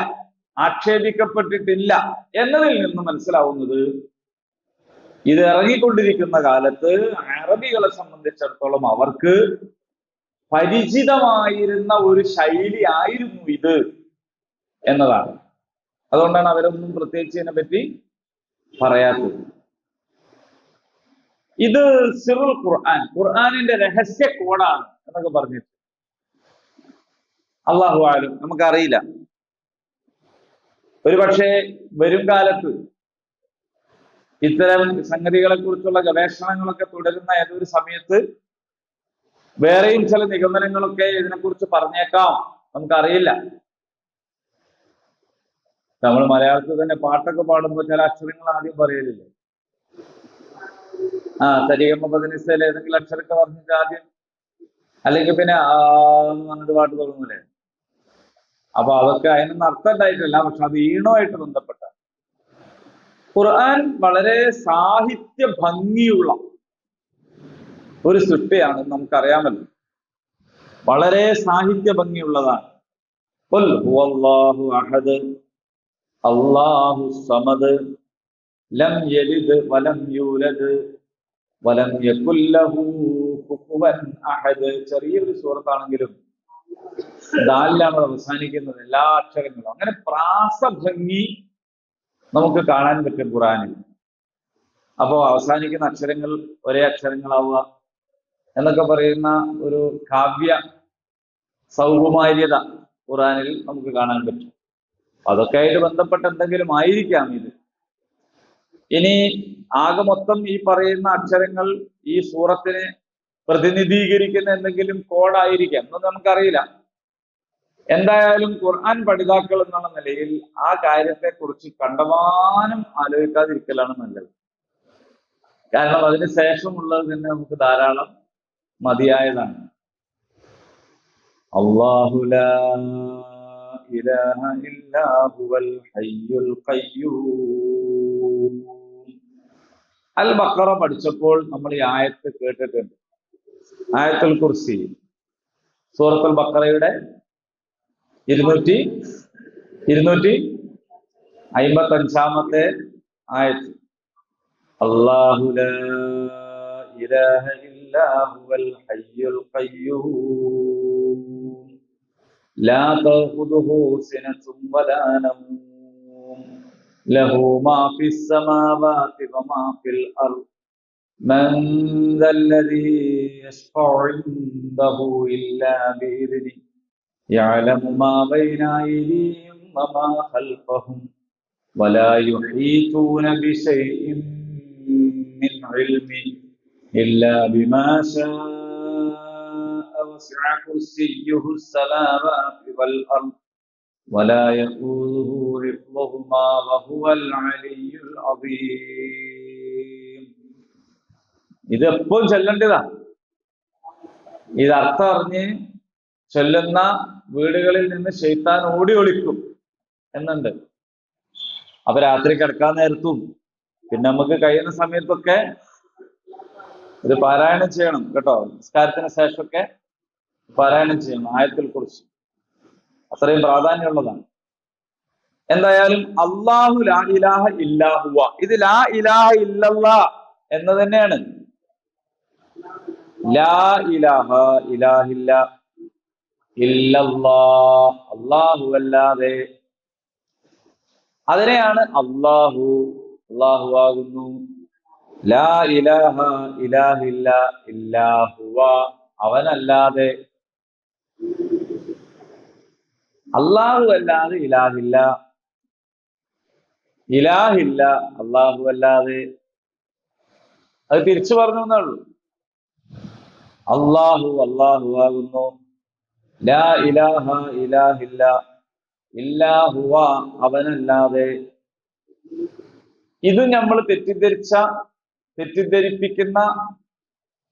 ആക്ഷേപിക്കപ്പെട്ടിട്ടില്ല എന്നതിൽ നിന്ന് മനസ്സിലാവുന്നത് ഇത് ഇറങ്ങിക്കൊണ്ടിരിക്കുന്ന കാലത്ത് അറബികളെ സംബന്ധിച്ചിടത്തോളം അവർക്ക് പരിചിതമായിരുന്ന ഒരു ശൈലി ആയിരുന്നു ഇത് എന്നതാണ്. അതുകൊണ്ടാണ് അവരൊന്നും പ്രത്യേകിച്ച് ഇതിനെ പറ്റി പറയാത്തത്. ഇത് സിറുൽ ഖുർആൻ, ഖുർആനിന്റെ രഹസ്യ കോഡാണ് എന്നൊക്കെ പറഞ്ഞിട്ട് അല്ലാഹു അഅലം, നമുക്കറിയില്ല. ഒരുപക്ഷെ വരും കാലത്ത് ഇത്തരം സംഗതികളെ കുറിച്ചുള്ള ഗവേഷണങ്ങളൊക്കെ തുടരുന്ന ഏതൊരു സമയത്ത് വേറെയും ചില നിഗമനങ്ങളൊക്കെ ഇതിനെക്കുറിച്ച് പറഞ്ഞേക്കാം, നമുക്കറിയില്ല. നമ്മൾ മലയാളത്തിൽ തന്നെ പാട്ടൊക്കെ പാടുമ്പോൾ ചില അക്ഷരങ്ങൾ ആദ്യം പറയലില്ലേ? സരിഗമ പദനിസയിലെ ഏതെങ്കിലും അക്ഷരമൊക്കെ പറഞ്ഞിട്ട് ആദ്യം, അല്ലെങ്കിൽ പിന്നെ പറഞ്ഞിട്ട് പാട്ട് തുടങ്ങൂലേ? അപ്പൊ അതൊക്കെ അതിനൊന്നും അർത്ഥം ഉണ്ടായിട്ടില്ല, പക്ഷെ അത് ഈണമായിട്ട് ബന്ധപ്പെട്ട. ഖുർആൻ വളരെ സാഹിത്യ ഭംഗിയുള്ള ഒരു സൃഷ്ടിയാണ്, നമുക്കറിയാമല്ലോ. വളരെ സാഹിത്യ ഭംഗിയുള്ളതാണ്. ഖുൽ ഹുവല്ലാഹു അഹദ് അല്ലാഹു സമദ് ലം യലിദ് വലം യൂലദ് വലം യകുൽ ലഹു കുഫുവൻ അഹദ്. ചെറിയൊരു സൂറത്താണെങ്കിലും ദാലിലാണ് അവസാനിക്കുന്നത് എല്ലാ അക്ഷരങ്ങളും. അങ്ങനെ പ്രാസഭംഗി നമുക്ക് കാണാൻ പറ്റും ഖുറാനിൽ. അപ്പോ അവസാനിക്കുന്ന അക്ഷരങ്ങൾ ഒരേ അക്ഷരങ്ങളാവുക എന്നൊക്കെ പറയുന്ന ഒരു കാവ്യ സൗകുമാര്യത ഖുറാനിൽ നമുക്ക് കാണാൻ പറ്റും. അതൊക്കെ ആയിട്ട് ബന്ധപ്പെട്ട എന്തെങ്കിലും ആയിരിക്കാം ഇത്. ഇനി ആകെ മൊത്തം ഈ പറയുന്ന അക്ഷരങ്ങൾ ഈ സൂറത്തിനെ പ്രതിനിധീകരിക്കുന്ന എന്തെങ്കിലും കോഡായിരിക്കാം എന്നൊന്നും നമുക്കറിയില്ല. എന്തായാലും ഖുർആൻ പഠിതാക്കൾ എന്നുള്ള നിലയിൽ ആ കാര്യത്തെ കുറിച്ച് കണ്ടമാനം ആലോചിക്കാതിരിക്കലാണ് നല്ലത്. കാരണം അതിന് ശേഷമുള്ളത് തന്നെ നമുക്ക് ധാരാളം മതിയായതാണ്. അല്ലാഹു ലാ ഇലാഹ ഇല്ലാ ഹുവൽ ഹയ്യുൽ ഖയ്യൂം. അൽ ബഖറ പഠിച്ചപ്പോൾ നമ്മൾ ഈ ആയത്ത് കേട്ടിട്ടുണ്ട്. ആയത്തുൽ കുർസി, സൂറത്തുൽ ബഖറയുടെ 255 ആയത്ത്. അല്ലാഹു ലാ ഇലാഹ ഇല്ലാ ഹുവൽ ഹയ്യുൽ ഖയ്യൂം ലാ തഖുദുഹു സിനത്തുൻ വലാ നൗം ലഹു മാ ഫിസ് സമാവാതി വമാ ഫിൽ അർദ് മൻ ദല്ലദീ യശ്ഫഉ ഇൻദഹു ഇല്ലാ ബിഇദ്നിഹി യഅലമു മാ ബൈന അയ്ദീഹിം വമാ ഖൽഫഹും വലാ യുഹീതൂന ബിശൈഇൻ മിൻ ഇൽമിഹി ഇല്ലാ ബിമാ ശാഅ വസിഅ കുർസിയ്യുഹു السماوات والأرض ولا يؤوده حفظهما وهو العلي العظيم. ഇത് എപ്പോഴും ചൊല്ലേണ്ടതാ. ഇത് അർത്ഥം അറിഞ്ഞ് ചൊല്ലുന്ന വീടുകളിൽ നിന്ന് ശൈത്താൻ ഓടി ഒളിക്കും എന്നുണ്ട്. അപ്പൊ രാത്രി കിടക്കാൻ നേരത്തും പിന്നെ നമുക്ക് കഴിയുന്ന സമയത്തൊക്കെ ഇത് പാരായണം ചെയ്യണം കേട്ടോ. നിസ്കാരത്തിന് ശേഷമൊക്കെ പാരായണം ചെയ്യണം ആയത്തുൽ കുർസി. അത്രയും പ്രാധാന്യമുള്ളതാണ്. എന്തായാലും അല്ലാഹു ലാ ഇലാഹ ഇല്ലാ ഹുവ, ഇത് ലാ ഇലാഹ ഇല്ലല്ലാ എന്ന് തന്നെയാണ്. ലാ ഇലാഹ ഇലാഹില്ല ഇല്ലല്ലാ, അല്ലാഹു അല്ലാതെ. അതിനെയാണ് അല്ലാഹു, അല്ലാഹു ആകുന്നു. ലാ ഇലാഹ ഇലാഹില്ല ഇല്ലാ ഹുവ, അവനല്ലാതെ. അല്ലാഹു അല്ലാതെ ഇലാഹില്ല, ഇലാഹില്ല അല്ലാഹു അല്ലാതെ. അത് തിരിച്ചു പറഞ്ഞു എന്നുള്ളൂ. അല്ലാഹു, അല്ലാഹു ആകുന്നു. ലാ ഇലാഹ ഇലാഹില്ല ഇല്ലാ ഹുവ, അവനല്ലാതെ. ഇത് നമ്മൾ തെറ്റിദ്ധരിപ്പിക്കുന്ന,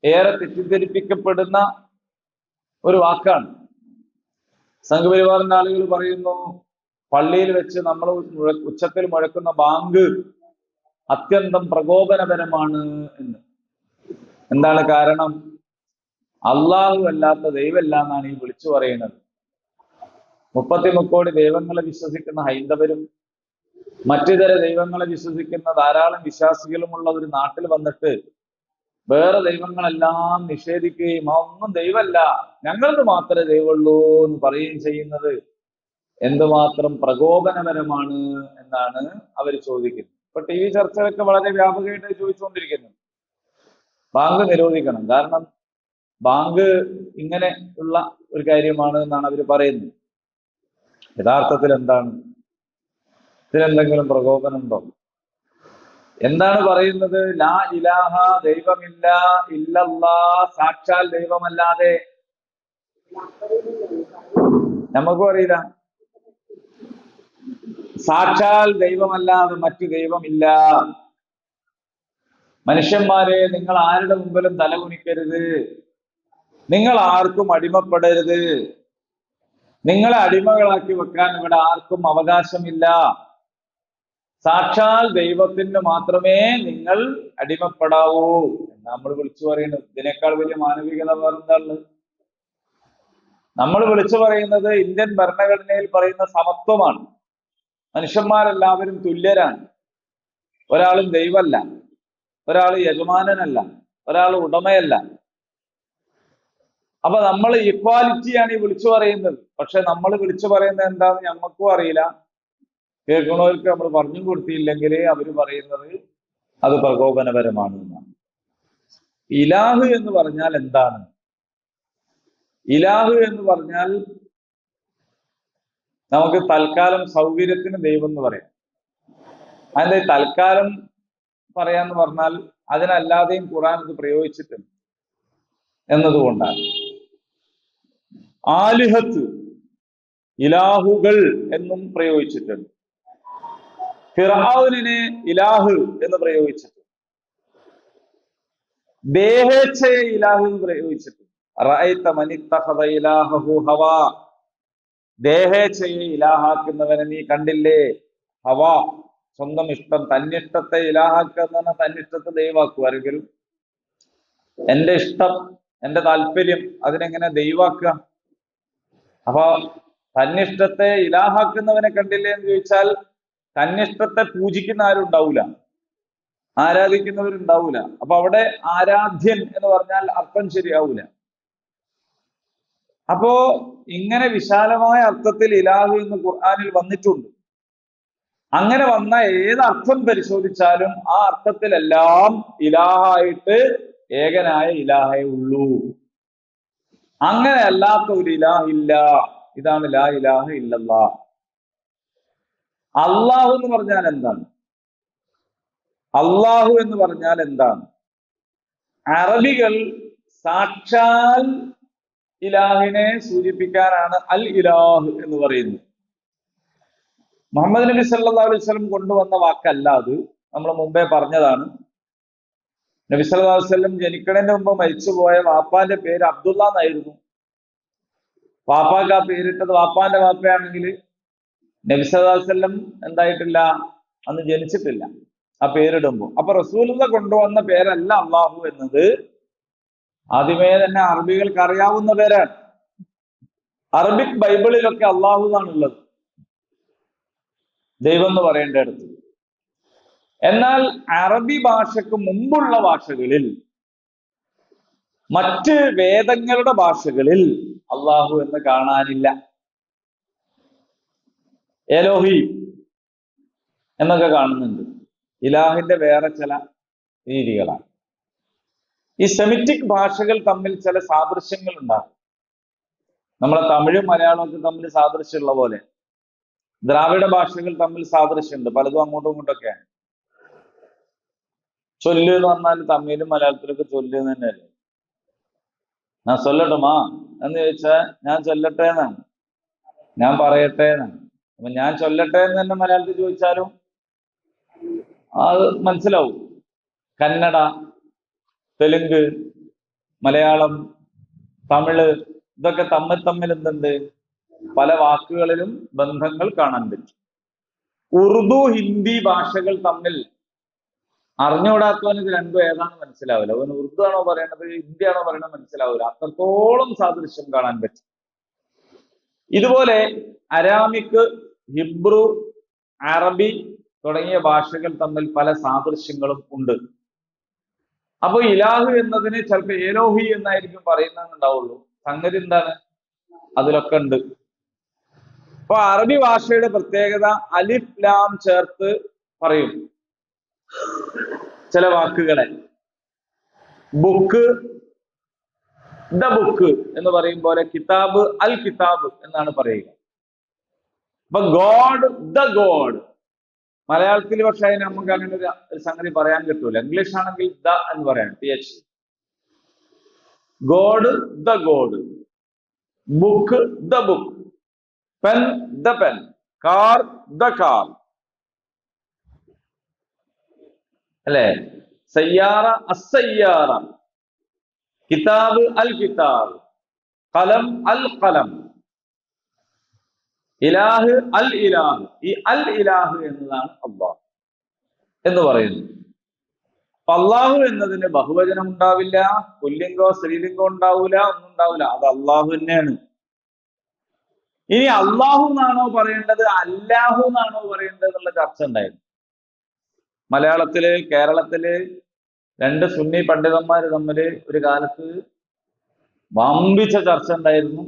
ഏറെ തെറ്റിദ്ധരിപ്പിക്കപ്പെടുന്ന ഒരു വാക്കാണ്. സംഘപരിവാറിന്റെ ആളുകൾ പറയുന്നു പള്ളിയിൽ വെച്ച് നമ്മൾ ഉച്ചത്തിൽ മുഴക്കുന്ന ബാങ്ക് അത്യന്തം പ്രകോപനപരമാണ് എന്ന്. എന്താണ് കാരണം? അല്ലാഹു അല്ലാത്ത ദൈവമല്ല എന്നാണ് ഈ വിളിച്ചു പറയുന്നത്. 33 കോടി ദൈവങ്ങളെ വിശ്വസിക്കുന്ന ഹൈന്ദവരും മറ്റിതര ദൈവങ്ങളെ വിശ്വസിക്കുന്ന ധാരാളം വിശ്വാസികളുമുള്ള ഒരു നാട്ടിൽ വന്നിട്ട് വേറെ ദൈവങ്ങളെല്ലാം നിഷേധിക്കുകയും ഒന്നും ദൈവമല്ല, ഞങ്ങൾക്ക് മാത്രമേ ദൈവമുള്ളൂ എന്ന് പറയുകയും ചെയ്യുന്നത് എന്തുമാത്രം പ്രകോപനപരമാണ് എന്നാണ് അവർ ചോദിക്കുന്നത്. ഇപ്പൊ ടി വി ചർച്ചകളൊക്കെ വളരെ വ്യാപകമായിട്ട് ചോദിച്ചുകൊണ്ടിരിക്കുന്നു. ബാങ്ക് നിരോധിക്കണം, കാരണം ബാങ്ക് ഇങ്ങനെ ഉള്ള ഒരു കാര്യമാണ് എന്നാണ് അവർ പറയുന്നത്. യഥാർത്ഥത്തിൽ എന്താണ്? ഇതിനെന്തെങ്കിലും പ്രകോപനമുണ്ടോ? എന്താണ് പറയുന്നത്? ലാ ഇലാഹ, ദൈവമില്ല, ഇല്ലല്ലാ, സാക്ഷാൽ ദൈവമല്ലാതെ. നമുക്കും അറിയില്ല, സാക്ഷാൽ ദൈവമല്ലാതെ മറ്റു ദൈവമില്ല. മനുഷ്യന്മാരെ, നിങ്ങൾ ആരുടെ മുമ്പിലും തലകുനിക്കരുത്, നിങ്ങൾ ആർക്കും അടിമപ്പെടരുത്. നിങ്ങളെ അടിമകളാക്കി വെക്കാൻ ഇവിടെ ആർക്കും അവകാശമില്ല. സാക്ഷാൽ ദൈവത്തിന് മാത്രമേ നിങ്ങൾ അടിമപ്പെടാവൂ എന്ന് നമ്മൾ വിളിച്ചു പറയുന്നത്. ഇതിനേക്കാൾ വലിയ മാനവികത വേറെന്താണ്? നമ്മൾ വിളിച്ചു പറയുന്നത് ഇന്ത്യൻ ഭരണഘടനയിൽ പറയുന്ന സമത്വമാണ്. മനുഷ്യന്മാരെല്ലാവരും തുല്യരാണ്. ഒരാളും ദൈവമല്ല, ഒരാൾ യജമാനനല്ല, ഒരാൾ ഉടമയല്ല. അപ്പൊ നമ്മൾ ഇക്വാലിറ്റിയാണ് ഈ വിളിച്ചു പറയുന്നത്. പക്ഷെ നമ്മൾ വിളിച്ചു പറയുന്നത് എന്താന്ന് നമുക്കും അറിയില്ല, കേൾക്കുന്നവർക്ക് നമ്മൾ പറഞ്ഞു കൊടുത്തില്ലെങ്കിൽ അവർ പറയുന്നത് അത് പ്രകോപനപരമാണ് എന്നാണ്. ഇലാഹ് എന്ന് പറഞ്ഞാൽ എന്താണ്? ഇലാഹ് എന്ന് പറഞ്ഞാൽ നമുക്ക് തൽക്കാലം സൗകര്യത്തിന് ദൈവം എന്ന് പറയാം. അതിന്റെ തൽക്കാലം പറയാന്ന് പറഞ്ഞാൽ അതിനല്ലാതെയും ഖുർആൻ ഇത് പ്രയോഗിച്ചിട്ടുണ്ട് എന്നതുകൊണ്ടാണ്. ആലിഹത്ത്, ഇലാഹുകൾ എന്നും പ്രയോഗിച്ചിട്ടുണ്ട്. ഫിർഔനിനെ ഇലാഹ് എന്ന് പ്രയോഗിച്ചിട്ടുണ്ട്. ദേഹേച്ഛയെ ഇലാഹ് എന്ന് പ്രയോഗിച്ചിട്ടുണ്ട്. റഅയ്ത മൻ ഇത്തഖദ ഇലാഹഹു ഹവാ, ദേഹേച്ഛയെ ഇലാഹാക്കുന്നവനെ നീ കണ്ടില്ലേ? ഹവാ, സ്വന്തം ഇഷ്ടം, തന്നിഷ്ടത്തെ ഇലാഹാക്കുക എന്ന് പറഞ്ഞാൽ തന്നിഷ്ടത്തെ ദൈവാക്കുക. ആരെങ്കിലും എന്റെ ഇഷ്ടം, എന്റെ താല്പര്യം, അതിനെങ്ങനെ ദൈവാക്കുക? അപ്പൊ തന്നിഷ്ടത്തെ ഇലാഹാക്കുന്നവനെ കണ്ടില്ലേ എന്ന് ചോദിച്ചാൽ തന്നിഷ്ടത്തെ പൂജിക്കുന്ന ആരും ഉണ്ടാവൂല, ആരാധിക്കുന്നവരുണ്ടാവൂല. അപ്പൊ അവിടെ ആരാധ്യൻ എന്ന് പറഞ്ഞാൽ അർത്ഥം ശരിയാവൂല. അപ്പോ ഇങ്ങനെ വിശാലമായ അർത്ഥത്തിൽ ഇലാഹ് എന്ന് ഖുർആനിൽ വന്നിട്ടുണ്ട്. അങ്ങനെ വന്ന ഏതർത്ഥം പരിശോധിച്ചാലും ആ അർത്ഥത്തിലെല്ലാം ഇലാഹായിട്ട് ഏകനായ ഇലാഹേ ഉള്ളൂ. അങ്ങനെ അല്ലാത്ത ഒരു ഇലാഹ് ഇല്ല. ഇതാണ് ലാ ഇലാഹ ഇല്ലല്ലാഹ്. അള്ളാഹു എന്ന് പറഞ്ഞാൽ എന്താണ്? അള്ളാഹു എന്ന് പറഞ്ഞാൽ എന്താണ്? അറബികൾ സാക്ഷാൽ ഇലാഹിനെ സൂചിപ്പിക്കാനാണ് അൽ ഇലാഹ് എന്ന് പറയുന്നത്. മുഹമ്മദ് നബി സല്ലല്ലാഹു അലൈഹി വസല്ലം കൊണ്ടുവന്ന വാക്കല്ല അത്. നമ്മൾ മുമ്പേ പറഞ്ഞതാണ്. നബി സല്ലല്ലാഹു അലൈഹി വസല്ലം ജനിക്കണതിന് മുമ്പ് മരിച്ചുപോയ വാപ്പാന്റെ പേര് അബ്ദുള്ള എന്നായിരുന്നു. വാപ്പാക്ക് ആ പേരിട്ടത് വാപ്പാന്റെ വാപ്പയാണെങ്കിൽ നബി സല്ലല്ലാഹു അലൈഹി വസല്ലം എന്തായിട്ടില്ല, അന്ന് ജനിച്ചിട്ടില്ല ആ പേരിടുമ്പോൾ. അപ്പൊ റസൂലുള്ളാഹി കൊണ്ടുവന്ന പേരല്ല അള്ളാഹു എന്നത്. ആദ്യമേ തന്നെ അറബികൾക്ക് അറിയാവുന്ന പേരാണ്. അറബിക് ബൈബിളിലൊക്കെ അള്ളാഹു എന്നാണുള്ളത്, ദൈവം എന്ന് പറയേണ്ട അടുത്ത്. എന്നാൽ അറബി ഭാഷക്ക് മുമ്പുള്ള ഭാഷകളിൽ, മറ്റ് വേദങ്ങളുടെ ഭാഷകളിൽ അള്ളാഹു എന്ന് കാണാനില്ല. എലോഹി എന്നൊക്കെ കാണുന്നുണ്ട്. ഇലാഹിന്റെ വേറെ ചില രീതികളാണ്. ഈ സെമിറ്റിക് ഭാഷകൾ തമ്മിൽ ചില സാദൃശ്യങ്ങൾ ഉണ്ടാകും. നമ്മളെ തമിഴും മലയാളമൊക്കെ തമ്മിൽ സാദൃശ്യമുള്ള പോലെ ദ്രാവിഡ ഭാഷകൾ തമ്മിൽ സാദൃശ്യമുണ്ട്. പലതും അങ്ങോട്ടും ഇങ്ങോട്ടൊക്കെയാണ്. ചൊല്ല് എന്ന് പറഞ്ഞാൽ തമിഴിലും മലയാളത്തിലൊക്കെ ചൊല്ല് തന്നെയല്ലേ. ഞാൻ ചൊല്ലട്ടുമാ എന്ന് ചോദിച്ചാൽ ഞാൻ ചൊല്ലട്ടെ എന്നാണ്, ഞാൻ പറയട്ടെ എന്നാണ്. അപ്പൊ ഞാൻ ചൊല്ലട്ടെ എന്ന് തന്നെ മലയാളത്തിൽ ചോദിച്ചാലും അത് മനസ്സിലാവും. കന്നഡ, തെലുങ്ക്, മലയാളം, തമിഴ് ഇതൊക്കെ തമ്മിൽ എന്തുണ്ട്? പല വാക്കുകളിലും ബന്ധങ്ങൾ കാണാൻ പറ്റും. ഉറുദു, ഹിന്ദി ഭാഷകൾ തമ്മിൽ അറിഞ്ഞുകൂടാത്തവന് ഇത് രണ്ടും ഏതാണെന്ന് മനസ്സിലാവില്ല. അവന് ഉറുദു ആണോ പറയണത്, ഹിന്ദി ആണോ പറയണത് മനസ്സിലാവില്ല. അത്രത്തോളം സാദൃശ്യം കാണാൻ പറ്റും. ഇതുപോലെ അരാമിക്, ഹിബ്രു, അറബി തുടങ്ങിയ ഭാഷകൾ തമ്മിൽ പല സാദൃശ്യങ്ങളും ഉണ്ട്. അപ്പൊ ഇലാഹ് എന്നതിന് ചിലപ്പോൾ ഏലോഹി എന്നായിരിക്കും പറയുന്നുണ്ടാവുള്ളൂ. സംഗതി എന്താണ്? അതിലൊക്കെ ഉണ്ട്. അപ്പൊ അറബി ഭാഷയുടെ പ്രത്യേകത അലിഫ് ലാം ചേർത്ത് പറയും ചില വാക്കുകളെ. ബുക്ക്, ദ ബുക്ക് എന്ന് പറയും പോലെ കിതാബ്, അൽ കിതാബ് എന്നാണ് പറയുക. അപ്പൊ ഗോഡ്, ദ ഗോഡ്. മലയാളത്തിൽ പക്ഷെ അതിന് നമുക്ക് അങ്ങനെ ഒരു സംഗതി പറയാൻ കിട്ടൂല. ഇംഗ്ലീഷ് ആണെങ്കിൽ ദ എന്ന് പറയാം, TH. God, the God. Book, the book. Pen, the pen. Car, the car. അല്ലെ? സയ്യാറ, അസയ്യാറ. കിതാബ്, അൽ കിതാബ്. കലം, അൽ കലം. ഇലാഹ്, അൽ ഇലാഹ്. ഈ അൽ ഇലാഹ് എന്നതാണ് അള്ളാഹ് എന്ന് പറയുന്നത്. അള്ളാഹു എന്നതിന് ബഹുവചനം ഉണ്ടാവില്ല, പുല്ലിംഗോ സ്ത്രീലിംഗോ ഉണ്ടാവില്ല, ഒന്നും ഉണ്ടാവില്ല. അത് അള്ളാഹു തന്നെയാണ്. ഇനി അള്ളാഹു എന്നാണോ പറയേണ്ടത്, അല്ലാഹു എന്നാണോ പറയേണ്ടത് എന്നുള്ള ചർച്ച ഉണ്ടായിരുന്നു. കേരളത്തില് രണ്ട് സുന്നി പണ്ഡിതന്മാർ തമ്മിൽ ഒരു കാലത്ത് വമ്പിച്ച ചർച്ച ഉണ്ടായിരുന്നു.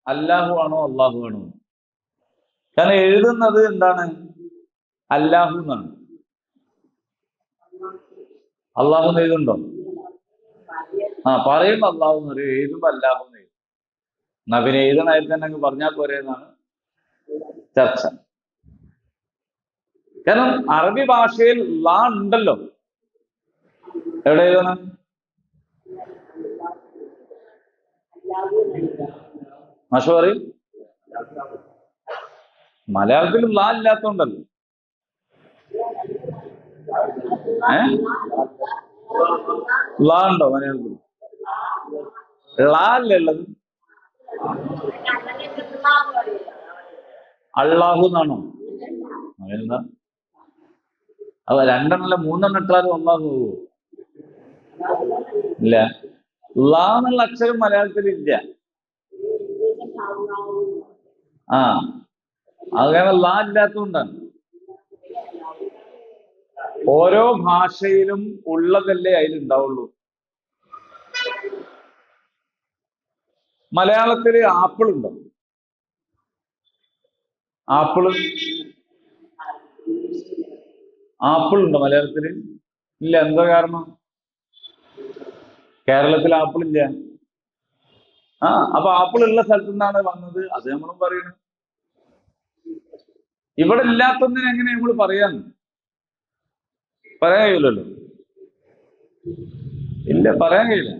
അല്ലാഹു ആണോ അള്ളാഹു ആണോ? കാരണം എഴുതുന്നത് എന്താണ്? അല്ലാഹു എന്നാണ്. അള്ളാഹു എന്ന് എഴുതുണ്ടോ? പറയുമ്പോ അള്ളാഹു എന്ന് പറയും, എഴുതുമ്പോ അല്ലാഹു എന്ന് എഴുതും. എന്നാ പിന്നെ എഴുതണായിട്ട് തന്നെ അങ്ങ് പറഞ്ഞാൽ പോരെ എന്നാണ് ചർച്ച. കാരണം അറബി ഭാഷയിൽ ലാ ഉണ്ടല്ലോ. എവിടെ എഴുതണം? മാഷ പറയും മലയാളത്തിൽ ലാ ഇല്ലാത്തോണ്ടല്ലോ. ലാ ഉണ്ടോ മലയാളത്തിൽ? ലാ അല്ലേ ഉള്ളത്? അള്ളാഹു എന്നാണോ? അതെന്താ? അപ്പൊ രണ്ടെണ്ണല്ല മൂന്നെണ്ണം ഇട്ടാലും അള്ളാഹു പോവോ? ഇല്ല. ലാ എന്നുള്ള അക്ഷരം മലയാളത്തിൽ ഇല്ല. അങ്ങനെ ലാ ഇല്ലാത്തതുകൊണ്ടാണ്. ഓരോ ഭാഷയിലും ഉള്ളതല്ലേ അതിലുണ്ടാവുള്ളൂ. മലയാളത്തില് ആപ്പിൾ ഉണ്ടോ? ആപ്പിൾ ഉണ്ടോ മലയാളത്തില്? ഇല്ല. എന്താ കാരണം? കേരളത്തിൽ ആപ്പിൾ ഇല്ല. അപ്പൊ ആപ്പിൾ ഉള്ള സ്ഥലത്തു നിന്നാണ് വന്നത്. അത് നമ്മളും പറയുന്നു. ഇവിടെ ഇല്ലാത്തതിന് എങ്ങനെ നമ്മൾ പറയാൻ കഴിയില്ലല്ലോ. ഇല്ല, പറയാൻ കഴിയില്ല.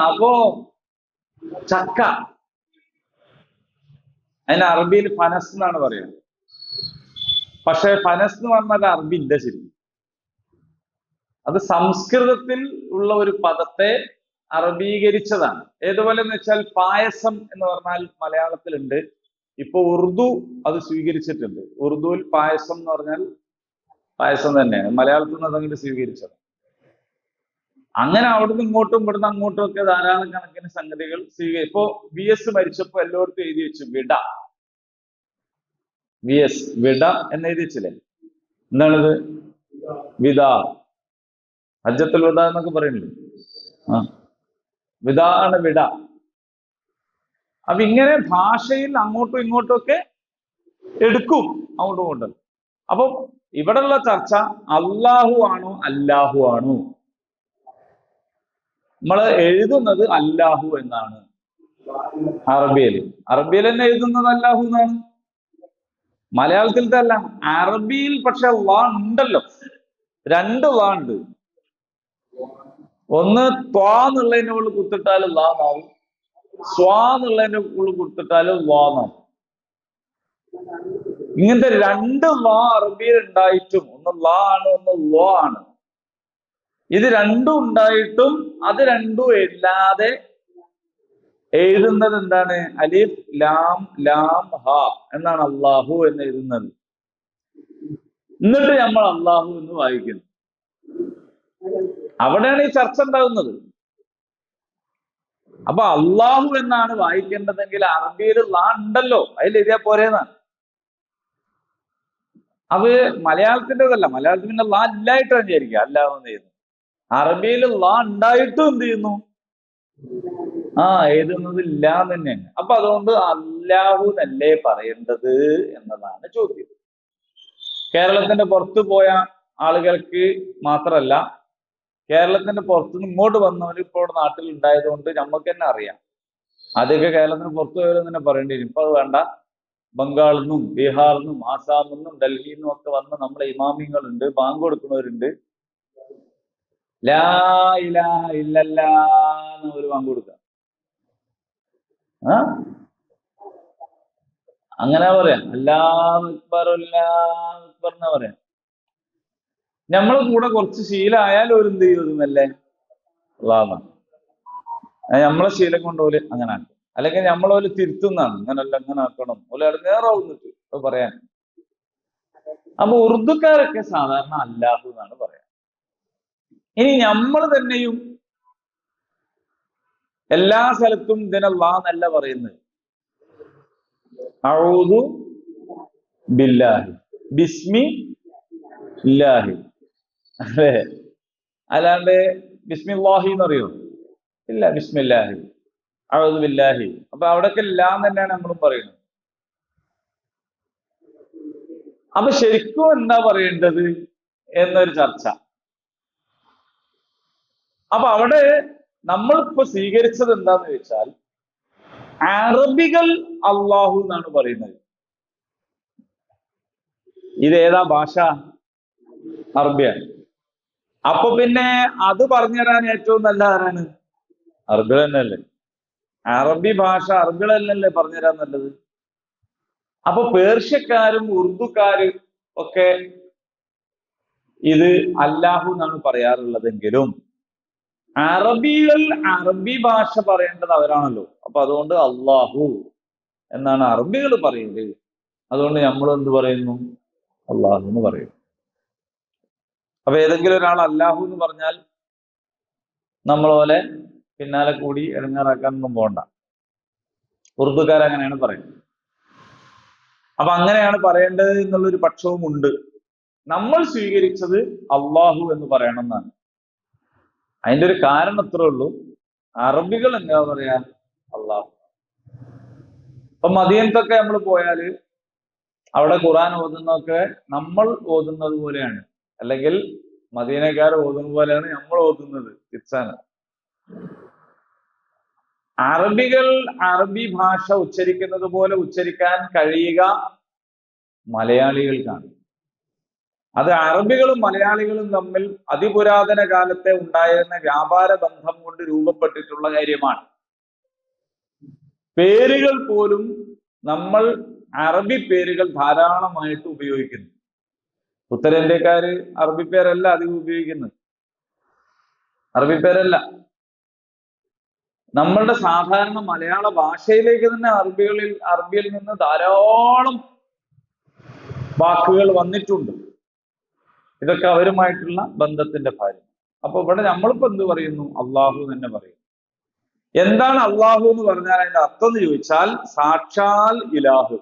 അപ്പോ ചക്ക അതിന് അറബിയിൽ ഫനസ് എന്നാണ് പറയുന്നത്. പക്ഷെ ഫനസ് എന്ന് പറഞ്ഞാൽ അറബി ഇല്ല ശരിക്കും. അത് സംസ്കൃതത്തിൽ ഉള്ള ഒരു പദത്തെ അറബീകരിച്ചതാണ്. ഏതുപോലെ എന്ന് വെച്ചാൽ പായസം എന്ന് പറഞ്ഞാൽ മലയാളത്തിലുണ്ട്. ഇപ്പൊ ഉറുദു അത് സ്വീകരിച്ചിട്ടുണ്ട്. ഉറുദുവിൽ പായസം എന്ന് പറഞ്ഞാൽ പായസം തന്നെയാണ്. മലയാളത്തിൽ നിന്ന് അതങ്ങോട്ട് സ്വീകരിച്ചത്. അങ്ങനെ അവിടുന്ന് ഇങ്ങോട്ടും ഇവിടുന്ന് അങ്ങോട്ടും ഒക്കെ ധാരാളം കണക്കിന് സംഗതികൾ ഇപ്പോ VS മരിച്ചപ്പോ എല്ലായിടത്തും എഴുതി വെച്ചു വിട. VS വിട എന്ന് എഴുതി വെച്ചില്ലേ? എന്താണിത്? വിദ, ഹജ്ജത്തുൽ വിദ എന്നൊക്കെ പറയുന്നില്ലേ? വിദ ആണ് വിട. അപ്പൊ ഇങ്ങനെ ഭാഷയിൽ അങ്ങോട്ടും ഇങ്ങോട്ടും ഒക്കെ എടുക്കും, അങ്ങോട്ടും ഇങ്ങോട്ടും. അപ്പൊ ഇവിടെയുള്ള ചർച്ച അല്ലാഹു ആണോ അല്ലാഹു ആണോ? നമ്മൾ എഴുതുന്നത് അല്ലാഹു എന്നാണ് അറബിയിൽ. അറബിയിൽ തന്നെ എഴുതുന്നത് അല്ലാഹു എന്നാണ്. മലയാളത്തിലത്തെ അല്ല, അറബിയിൽ. പക്ഷെ ലാ ഉണ്ടല്ലോ, രണ്ട് ലാ ഉണ്ട്. ഒന്ന് ത്വാ എന്നുള്ളതിന്റെ ഉള്ളിൽ കുത്തിട്ടാലും ലാ നാവും, സ്വാ എന്നുള്ളതിന്റെ ഉള്ളിൽ കുത്തിട്ടാലും ലാ നാവും. ഇങ്ങനത്തെ രണ്ട് ലാ അറബിയിൽ ഉണ്ടായിട്ടും, ഒന്ന് ലാ ആണ്, ഒന്ന് ലോ ആണ്. ഇത് രണ്ടും ഉണ്ടായിട്ടും അത് രണ്ടും ഇല്ലാതെ എഴുതുന്നത് എന്താണ്? അലിഫ് ലാം ലാം ഹ എന്നാണ് അള്ളാഹു എന്ന് എഴുതുന്നത്. എന്നിട്ട് നമ്മൾ അള്ളാഹു എന്ന് വായിക്കുന്നു. അവിടെയാണ് ഈ ചർച്ച ഉണ്ടാകുന്നത്. അപ്പൊ അള്ളാഹു എന്നാണ് വായിക്കേണ്ടതെങ്കിൽ അറബിയിൽ ലാ ഉണ്ടല്ലോ, അതിൽ എഴുതിയാ പോരേന്നാണ്. അത് മലയാളത്തിൻ്റെതല്ല. മലയാളത്തിൽ പിന്നെ ലാ ഇല്ലായിട്ടാണ് വിചാരിക്കുക അല്ലാഹു എന്ന് ചെയ്യുന്നു. അറബിയിൽ ലാ ഉണ്ടായിട്ടും എന്ത് ചെയ്യുന്നു? എഴുതുന്നത് ഇല്ല തന്നെയാണ്. അപ്പൊ അതുകൊണ്ട് അല്ലാഹു എന്നല്ലേ പറയേണ്ടത് എന്നതാണ് ചോദ്യം. കേരളത്തിന്റെ പുറത്ത് പോയ ആളുകൾക്ക് മാത്രല്ല, കേരളത്തിന്റെ പുറത്തുനിന്ന് ഇങ്ങോട്ട് വന്നവർ ഇപ്പോൾ നാട്ടിൽ ഉണ്ടായത് കൊണ്ട് നമുക്ക് തന്നെ അറിയാം. ആദ്യമൊക്കെ കേരളത്തിന് പുറത്തു പോയവരും തന്നെ പറയേണ്ടി വരും. ഇപ്പൊ അത് വേണ്ട. ബംഗാളിൽ നിന്നും ബീഹാറിൽ നിന്നും ആസാമിൽ നിന്നും ഡൽഹിയിൽ നിന്നും ഒക്കെ വന്ന് നമ്മുടെ ഇമാമിങ്ങളുണ്ട്, ബാങ്ക് കൊടുക്കുന്നവരുണ്ട്. ലാ ഇലാഹ ഇല്ലല്ലാ എന്ന് ഒരു ബാങ്ക് കൊടുക്കുക. അങ്ങനെ പറയാം. അല്ലാഹു അക്ബർ അല്ലാഹു അക്ബർ എന്നാ പറയാം. നമ്മളെ കൂടെ കുറച്ച് ശീലമായാൽ ഒരു എന്ത് ചെയ്യുന്നല്ലേ അള്ളാഹ്. നമ്മളെ ശീലം കൊണ്ട് പോലെ അങ്ങനെ ആക്കും. അല്ലെങ്കിൽ നമ്മളോല് തിരുത്തുന്നതാണ്. ഇങ്ങനല്ല, ഇങ്ങനെ ആക്കണം, ഓല് ഇടങ്ങേറാവുന്നിട്ട് അത് പറയാൻ. അപ്പൊ ഉറുദുക്കാരൊക്കെ സാധാരണ അല്ലാഹു എന്നാണ് പറയാം. ഇനി നമ്മൾ തന്നെയും എല്ലാ സ്ഥലത്തും ഇതിനെ ലാ എന്നല്ല പറയുന്നത്. അഊദു ബില്ലാഹി ബിസ്മി ഇല്ലാഹി, അല്ലേ? അല്ലാണ്ട് ബിസ്മില്ലാഹി എന്ന് അറിയോ? ഇല്ല, ബിസ്മില്ലാഹി, അഊദു ബില്ലാഹി. അപ്പൊ അവിടൊക്കെ എല്ലാം തന്നെയാണ് നമ്മളും പറയുന്നത്. അപ്പൊ ശരിക്കും എന്താ പറയേണ്ടത് എന്നൊരു ചർച്ച. അപ്പൊ അവിടെ നമ്മളിപ്പോ സ്വീകരിച്ചത് എന്താന്ന് വെച്ചാൽ അറബികൾ അള്ളാഹു എന്നാണ് പറയുന്നത്. ഇതേതാ ഭാഷ? അറബിയാണ്. അപ്പൊ പിന്നെ അത് പറഞ്ഞുതരാൻ ഏറ്റവും നല്ല ആരാണ്? അറബികൾ തന്നെയല്ലേ. അറബി ഭാഷ അറബികൾ തന്നെയല്ലേ പറഞ്ഞുതരാൻ നല്ലത്. അപ്പൊ പേർഷ്യക്കാരും ഉറുദുക്കാരും ഒക്കെ ഇത് അല്ലാഹു എന്നാണ് പറയാറുള്ളതെങ്കിലും അറബികൾ അറബി ഭാഷ പറയേണ്ടത് അവരാണല്ലോ. അപ്പൊ അതുകൊണ്ട് അള്ളാഹു എന്നാണ് അറബികൾ പറയുന്നത്. അതുകൊണ്ട് നമ്മൾ എന്ത് പറയുന്നു? അള്ളാഹു എന്ന് പറയും. അപ്പൊ ഏതെങ്കിലും ഒരാൾ അല്ലാഹു എന്ന് പറഞ്ഞാൽ നമ്മളോലെ പിന്നാലെ കൂടി ഇറങ്ങാറാക്കാനൊന്നും പോണ്ട. ഉറുദുക്കാരങ്ങനെയാണ് പറയുന്നത്. അപ്പൊ അങ്ങനെയാണ് പറയേണ്ടത് എന്നുള്ളൊരു പക്ഷവും ഉണ്ട്. നമ്മൾ സ്വീകരിച്ചത് അള്ളാഹു എന്ന് പറയണം എന്നാണ്. അതിന്റെ ഒരു കാരണം അത്രേ ഉള്ളൂ. അറബികൾ എന്താ പറയാ? അള്ളാഹു. അപ്പൊ മദീനത്തൊക്കെ നമ്മൾ പോയാല് അവിടെ ഖുർആൻ ഓതുന്നതൊക്കെ നമ്മൾ ഓതുന്നത് പോലെയാണ്, അല്ലെങ്കിൽ മദീനക്കാർ ഓതുന്ന പോലെയാണ് നമ്മൾ ഓതുന്നത്. തിരിച്ചാണ്. അറബികൾ അറബി ഭാഷ ഉച്ചരിക്കുന്നത് പോലെ ഉച്ചരിക്കാൻ കഴിയുക മലയാളികൾക്കാണ്. അത് അറബികളും മലയാളികളും തമ്മിൽ അതിപുരാതന കാലത്തെ ഉണ്ടായിരുന്ന വ്യാപാര ബന്ധം കൊണ്ട് രൂപപ്പെട്ടിട്ടുള്ള കാര്യമാണ്. പേരുകൾ പോലും നമ്മൾ അറബി പേരുകൾ ധാരാളമായിട്ട് ഉപയോഗിക്കുന്നു. ഉത്തരേന്ത്യക്കാര് അറബി പേരല്ല അധികം ഉപയോഗിക്കുന്നത്. അറബി പേരല്ല. നമ്മളുടെ സാധാരണ മലയാള ഭാഷയിലേക്ക് തന്നെ അറബിയിൽ നിന്ന് ധാരാളം വാക്കുകൾ വന്നിട്ടുണ്ട്. ഇതൊക്കെ അവരുമായിട്ടുള്ള ബന്ധത്തിന്റെ ഭാഗം. അപ്പൊ ഇവിടെ നമ്മളിപ്പോ എന്ത് പറയുന്നു? അള്ളാഹു തന്നെ പറയും. എന്താണ് അള്ളാഹു എന്ന് പറഞ്ഞാൽ അതിന്റെ അർത്ഥം എന്ന് ചോദിച്ചാൽ സാക്ഷാൽ ഇലാഹു.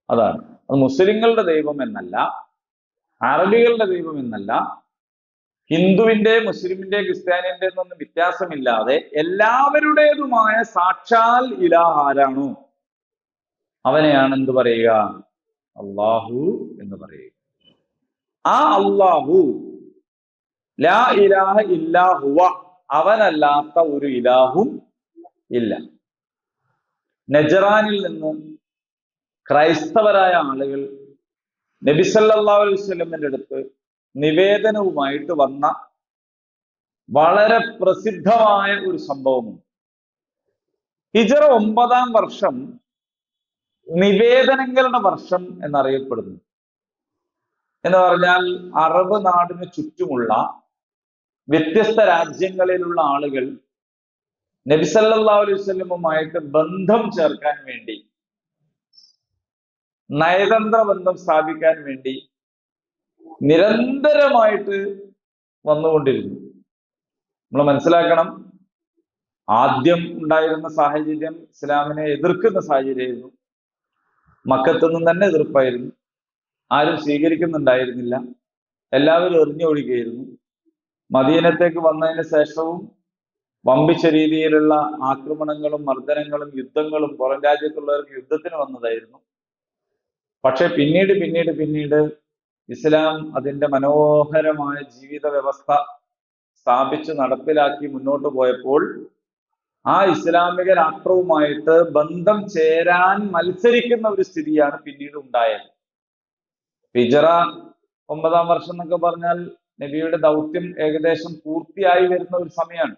അതാണ്. അത് മുസ്ലിങ്ങളുടെ ദൈവം എന്നല്ല, അറബികളുടെ ദൈവം എന്നല്ല, ഹിന്ദുവിന്റെ, മുസ്ലിമിന്റെ, ക്രിസ്ത്യാനിന്റെ എന്നൊന്നും വ്യത്യാസമില്ലാതെ എല്ലാവരുടേതുമായ സാക്ഷാൽ ഇലാഹ് ആരാണോ അവനെയാണ് എന്ത് പറയുക? അള്ളാഹു എന്ന് പറയുക. ആ അള്ളാഹു ലാ ഇലാഹ ഇല്ലാ ഹുവ, അവനല്ലാത്ത ഒരു ഇലാഹും ഇല്ല. നജറാനിൽ നിന്ന് ക്രൈസ്തവരായ ആളുകൾ നബി സല്ലല്ലാഹു അലൈഹി വസല്ലമിന്റെ അടുത്ത് നിവേദനവുമായിട്ട് വന്ന വളരെ പ്രസിദ്ധമായ ഒരു സംഭവമുണ്ട്. ഹിജറ 9-ാം വർഷം നിവേദനങ്ങളുടെ വർഷം എന്നറിയപ്പെടുന്നു. എന്ന് പറഞ്ഞാൽ അറബ് നാടിന് ചുറ്റുമുള്ള വ്യത്യസ്ത രാജ്യങ്ങളിലുള്ള ആളുകൾ നബി സല്ലല്ലാഹു അലൈഹി വസല്ലമുമായിട്ട് ബന്ധം ചേർക്കാൻ വേണ്ടി, നയതന്ത്ര ബന്ധം സ്ഥാപിക്കാൻ വേണ്ടി നിരന്തരമായിട്ട് വന്നുകൊണ്ടിരുന്നു. നമ്മൾ മനസ്സിലാക്കണം, ആദ്യം ഉണ്ടായിരുന്ന സാഹചര്യം ഇസ്ലാമിനെ എതിർക്കുന്ന സാഹചര്യമായിരുന്നു. മക്കത്തു നിന്നും തന്നെ എതിർപ്പായിരുന്നു. ആരും സ്വീകരിക്കുന്നുണ്ടായിരുന്നില്ല. എല്ലാവരും എറിഞ്ഞൊഴുകയായിരുന്നു. മദീനത്തേക്ക് വന്നതിന് ശേഷവും വമ്പിച്ച രീതിയിലുള്ള ആക്രമണങ്ങളും മർദ്ദനങ്ങളും യുദ്ധങ്ങളും പുറം രാജ്യത്തുള്ളവർക്ക് യുദ്ധത്തിന് വന്നതായിരുന്നു. പക്ഷെ പിന്നീട് ഇസ്ലാം അതിന്റെ മനോഹരമായ ജീവിത വ്യവസ്ഥ സ്ഥാപിച്ച് നടപ്പിലാക്കി മുന്നോട്ട് പോയപ്പോൾ ആ ഇസ്ലാമിക രാഷ്ട്രവുമായിട്ട് ബന്ധം ചേരാൻ മത്സരിക്കുന്ന ഒരു സ്ഥിതിയാണ് പിന്നീട് ഉണ്ടായത്. ഹിജറ 9-ാം വർഷം എന്നൊക്കെ പറഞ്ഞാൽ നബിയുടെ ദൗത്യം ഏകദേശം പൂർത്തിയായി വരുന്ന ഒരു സമയമാണ്.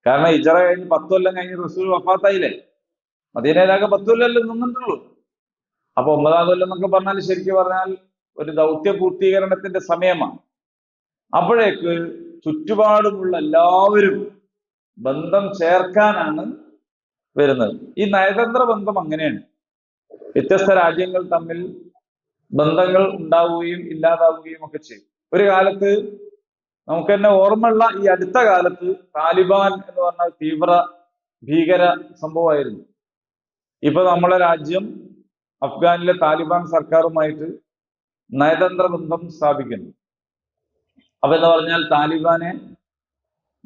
കാരണം ഹിജറ കഴിഞ്ഞ് 10 കൊല്ലം കഴിഞ്ഞ് റസൂൽ വഫാത്തായില്ലേ. മദീനയിലാകെ 10 കൊല്ലം നിന്നിട്ടുള്ളൂ. അപ്പൊ 9-ാം കൊല്ലം എന്നൊക്കെ പറഞ്ഞാൽ ശരിക്കും പറഞ്ഞാൽ ഒരു ദൗത്യ പൂർത്തീകരണത്തിന്റെ സമയമാണ്. അപ്പോഴേക്ക് ചുറ്റുപാടുമുള്ള എല്ലാവരും ബന്ധം ചേർക്കാനാണ് വരുന്നത്. ഈ നയതന്ത്ര ബന്ധം അങ്ങനെയാണ്. വ്യത്യസ്ത രാജ്യങ്ങൾ തമ്മിൽ ബന്ധങ്ങൾ ഉണ്ടാവുകയും ഇല്ലാതാവുകയും ഒക്കെ ചെയ്യും. ഒരു കാലത്ത് നമുക്ക് തന്നെ ഓർമ്മയുള്ള ഈ അടുത്ത കാലത്ത് താലിബാൻ എന്ന് പറഞ്ഞ തീവ്ര ഭീകര സംഭവമായിരുന്നു. ഇപ്പൊ നമ്മളെ രാജ്യം അഫ്ഗാനിലെ താലിബാൻ സർക്കാരുമായിട്ട് നയതന്ത്ര ബന്ധം സ്ഥാപിക്കുന്നു. അപ്പൊ എന്ന് പറഞ്ഞാൽ താലിബാനെ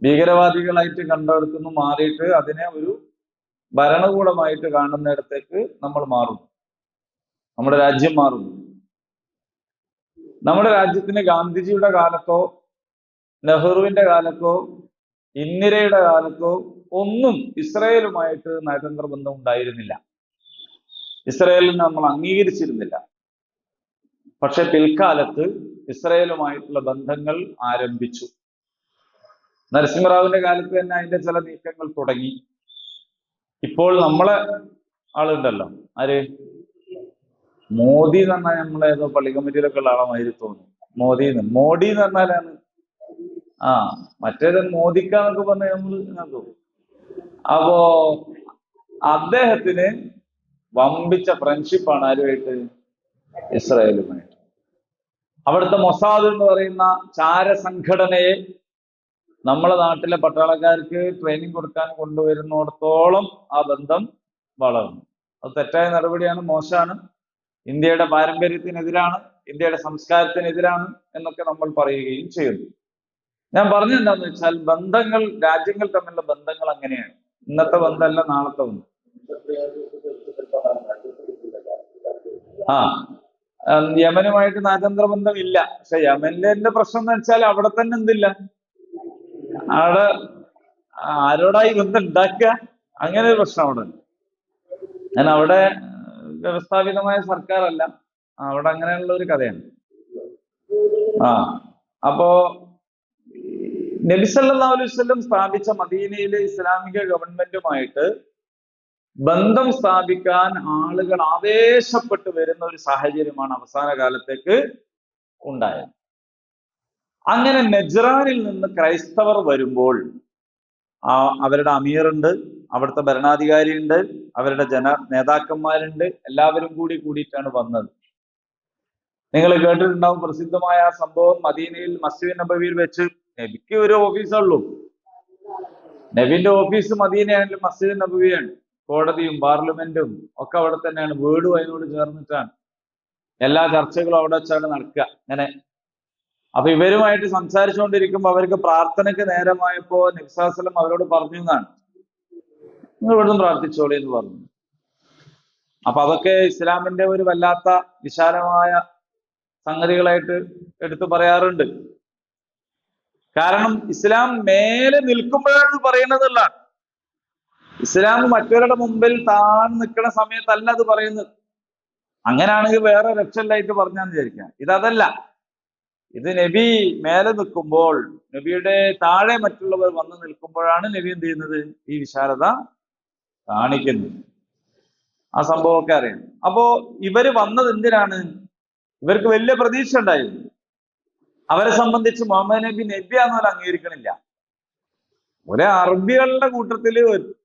ഭീകരവാദികളായിട്ട് കണ്ടെടുത്തുനിന്ന് മാറിയിട്ട് അതിനെ ഒരു ഭരണകൂടമായിട്ട് കാണുന്നിടത്തേക്ക് നമ്മൾ മാറും. നമ്മുടെ രാജ്യം മാറും. നമ്മുടെ രാജ്യത്തിന് ഗാന്ധിജിയുടെ കാലത്തോ നെഹ്റുവിന്റെ കാലത്തോ ഇന്ദിരയുടെ കാലത്തോ ഒന്നും ഇസ്രായേലുമായിട്ട് നയതന്ത്ര ബന്ധം ഉണ്ടായിരുന്നില്ല. ഇസ്രായേലിനെ നമ്മൾ അംഗീകരിച്ചിരുന്നില്ല. പക്ഷെ പിൽക്കാലത്ത് ഇസ്രായേലുമായിട്ടുള്ള ബന്ധങ്ങൾ ആരംഭിച്ചു. നരസിംഹറാവുവിന്റെ കാലത്ത് തന്നെ അതിന്റെ ചില നീക്കങ്ങൾ തുടങ്ങി. ഇപ്പോൾ നമ്മളെ ആളുണ്ടല്ലോ, ആര്, മോദി എന്ന് പറഞ്ഞാൽ നമ്മളേതോ പള്ളി കമ്മിറ്റിയിലൊക്കെ ഉള്ള ആളായി തോന്നുന്നു. മോഡി എന്ന് പറഞ്ഞാലാണ് മറ്റേത് മോദിക്കാന്നൊക്കെ പറഞ്ഞ നമ്മൾ അപ്പോ അദ്ദേഹത്തിന് വമ്പിച്ച ഫ്രണ്ട്ഷിപ്പാണ് ആരുമായിട്ട്? ഇസ്രായേലുമായിട്ട്. അവിടുത്തെ മൊസാദ് എന്ന് പറയുന്ന ചാരസംഘടനയെ നമ്മളെ നാട്ടിലെ പട്ടാളക്കാർക്ക് ട്രെയിനിങ് കൊടുക്കാൻ കൊണ്ടുവരുന്നിടത്തോളം ആ ബന്ധം വളർന്നു. അത് തെറ്റായ നടപടിയാണ്, മോശമാണ്, ഇന്ത്യയുടെ പാരമ്പര്യത്തിനെതിരാണ്, ഇന്ത്യയുടെ സംസ്കാരത്തിനെതിരാണ് എന്നൊക്കെ നമ്മൾ പറയുകയും ചെയ്യുന്നു. ഞാൻ പറഞ്ഞത് എന്താന്ന് വെച്ചാൽ ബന്ധങ്ങൾ, രാജ്യങ്ങൾ തമ്മിലുള്ള ബന്ധങ്ങൾ അങ്ങനെയാണ്. ഇന്നത്തെ ബന്ധമല്ല നാളത്തെ ബന്ധം. യമനുമായിട്ട് നയതന്ത്ര ബന്ധം ഇല്ല. പക്ഷെ യമനിലെ പ്രശ്നം എന്ന് വെച്ചാൽ അവിടെ തന്നെ എന്തില്ല, അവിടെ ആരോടായി ബന്ധം ഉണ്ടാക്കുക, അങ്ങനെ ഒരു പ്രശ്നം അവിടെ ഉണ്ട്. ഞാൻ അവിടെ വ്യവസ്ഥാപിതമായ സർക്കാരല്ല, അവിടെ അങ്ങനെയുള്ള ഒരു കഥയാണ്. അപ്പോ നബി സല്ലല്ലാഹു അലൈഹി വസല്ലം സ്ഥാപിച്ച മദീനയിലെ ഇസ്ലാമിക ഗവൺമെന്റുമായിട്ട് ബന്ധം സ്ഥാപിക്കാൻ ആളുകൾ ആവേശപ്പെട്ട് വരുന്ന ഒരു സാഹചര്യമാണ് അവസാന കാലത്തേക്ക് ഉണ്ടായത്. അങ്ങനെ നജ്റാനിൽ നിന്ന് ക്രൈസ്തവർ വരുമ്പോൾ അവരുടെ അമീറുണ്ട്, അവിടുത്തെ ഭരണാധികാരിയുണ്ട്, അവരുടെ നേതാക്കന്മാരുണ്ട്, എല്ലാവരും കൂടിയിട്ടാണ് വന്നത്. നിങ്ങൾ കേട്ടിട്ടുണ്ടാവും പ്രസിദ്ധമായ ആ സംഭവം. മദീനയിൽ മസ്ജിദ് നബവിയിൽ വെച്ച് നബിക്ക് ഒരു ഓഫീസുള്ളൂ. നബിന്റെ ഓഫീസ് മദീനയാണെങ്കിലും മസ്ജിദ് നബവിയാണ്. കോടതിയും പാർലമെന്റും ഒക്കെ അവിടെ തന്നെയാണ്. വീടും അതിനോട് ചേർന്നിട്ടാണ്. എല്ലാ ചർച്ചകളും അവിടെ വെച്ചാണ് നടക്കുക. അങ്ങനെ അപ്പൊ ഇവരുമായിട്ട് സംസാരിച്ചുകൊണ്ടിരിക്കുമ്പോൾ അവർക്ക് പ്രാർത്ഥനയ്ക്ക് നേരമായപ്പോ നബി സല്ലല്ലാഹു അലൈഹി വസല്ലം അവരോട് പറഞ്ഞു എന്നാണ്, നിങ്ങൾ ഇവിടുന്ന് പ്രാർത്ഥിച്ചോളി എന്ന് പറഞ്ഞു. അപ്പൊ അതൊക്കെ ഇസ്ലാമിന്റെ ഒരു വല്ലാത്ത വിശാലമായ സംഗതികളായിട്ട് എടുത്തു പറയാറുണ്ട്. കാരണം ഇസ്ലാം മേലെ നിൽക്കുമ്പോഴാണ് പറയുന്നതല്ല. ഇസ്ലാം മറ്റവരുടെ മുമ്പിൽ താഴ്ന്നു നിൽക്കുന്ന സമയത്തല്ല അത് പറയുന്നത്. അങ്ങനെയാണെങ്കിൽ വേറെ രക്ഷയില്ലായിട്ട് പറഞ്ഞാന്ന് വിചാരിക്കാം. ഇതല്ല. ഇത് നബി മേലെ നിൽക്കുമ്പോൾ, നബിയുടെ താഴെ മറ്റുള്ളവർ വന്ന് നിൽക്കുമ്പോഴാണ് നബി എന്ത് ചെയ്യുന്നത്? ഈ വിശാലത കാണിക്കുന്നത്. ആ സംഭവമൊക്കെ അറിയാം. അപ്പോ ഇവര് വന്നത് എന്തിനാണ്? ഇവർക്ക് വലിയ പ്രതീക്ഷ ഉണ്ടായിരുന്നു. അവരെ സംബന്ധിച്ച് മുഹമ്മദ് നബി നബിയാന്ന് അംഗീകരിക്കണില്ല. ഒരേ അറബികളുടെ കൂട്ടത്തില്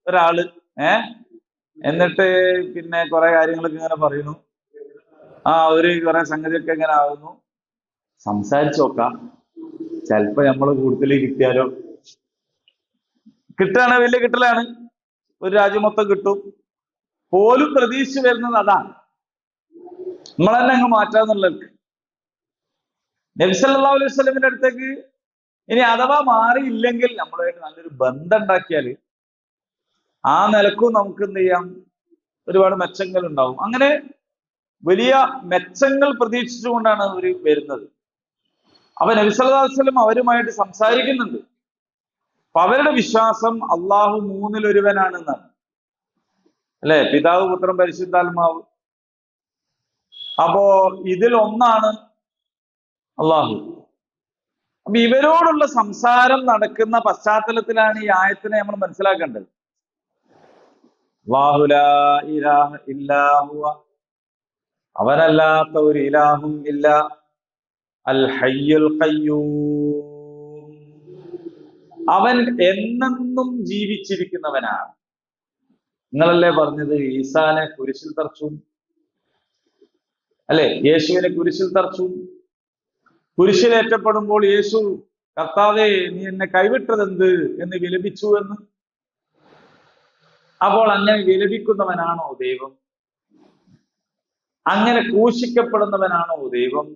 ഒരാള് എന്നിട്ട് പിന്നെ കുറെ കാര്യങ്ങളൊക്കെ ഇങ്ങനെ പറയുന്നു. ഒരു കുറെ സംഗതിയൊക്കെ ഇങ്ങനെ ആവുന്നു. സംസാരിച്ചു നോക്കാം, ചിലപ്പോ നമ്മള് കൂടുതൽ കിട്ടിയാലോ. കിട്ടുകയാണ്, വലിയ കിട്ടലാണ്. ഒരു രാജ്യം മൊത്തം കിട്ടും പോലും പ്രതീക്ഷിച്ചു വരുന്നത് അതാണ്. നമ്മൾ തന്നെ അങ്ങ് മാറ്റാന്നുള്ളത്. നബി സല്ലല്ലാഹു അലൈഹി വസല്ലമിന്റെ അടുത്തേക്ക് ഇനി അഥവാ മാറിയില്ലെങ്കിൽ നമ്മളുമായിട്ട് നല്ലൊരു ബന്ധം ഉണ്ടാക്കിയാല് ആ നിലക്കും നമുക്ക് എന്ത് ചെയ്യാം, ഒരുപാട് മെച്ചങ്ങൾ ഉണ്ടാവും. അങ്ങനെ വലിയ മെച്ചങ്ങൾ പ്രതീക്ഷിച്ചുകൊണ്ടാണ് അവർ വരുന്നത്. അപ്പൊ നബി സല്ലല്ലാഹു അലൈഹി വസല്ലം അവരുമായിട്ട് സംസാരിക്കുന്നുണ്ട്. അപ്പൊ അവരുടെ വിശ്വാസം അള്ളാഹു മൂന്നിലൊരുവനാണെന്നാണ്, അല്ലെ? പിതാവ്, പുത്രൻ, പരിശുദ്ധാത്മാവ്. അപ്പോ ഇതിൽ ഒന്നാണ് അള്ളാഹു. അപ്പൊ ഇവരോടുള്ള സംസാരം നടക്കുന്ന പശ്ചാത്തലത്തിലാണ് ഈ ആയത്തിനെ നമ്മൾ മനസ്സിലാക്കേണ്ടത്. അല്ലാഹു ലാ ഇലാഹ ഇല്ലാ ഹുവ, അവനല്ലാത്ത ഒരു ഇലാഹും ഇല്ല. അൽ ഹയ്യുൽ ഖയ്യൂം, അവൻ എന്നെന്നും ജീവിച്ചിരിക്കുന്നവനാണ്. നിങ്ങളല്ലേ പറഞ്ഞത് ഈസാനെ കുരിശിൽ തറച്ചു, അല്ലെ? യേശുവിനെ കുരിശിൽ തറച്ചു. കുരിശിലേറ്റപ്പെടുമ്പോൾ യേശു കർത്താവേ നീ എന്നെ കൈവിട്ടതെന്ത് എന്ന് വിലപിച്ചു എന്ന്. അപ്പോൾ അങ്ങനെ വിലപിക്കുന്നവനാണോ ദൈവം? അങ്ങനെ ക്രൂശിക്കപ്പെടുന്നവനാണോ ദൈവം?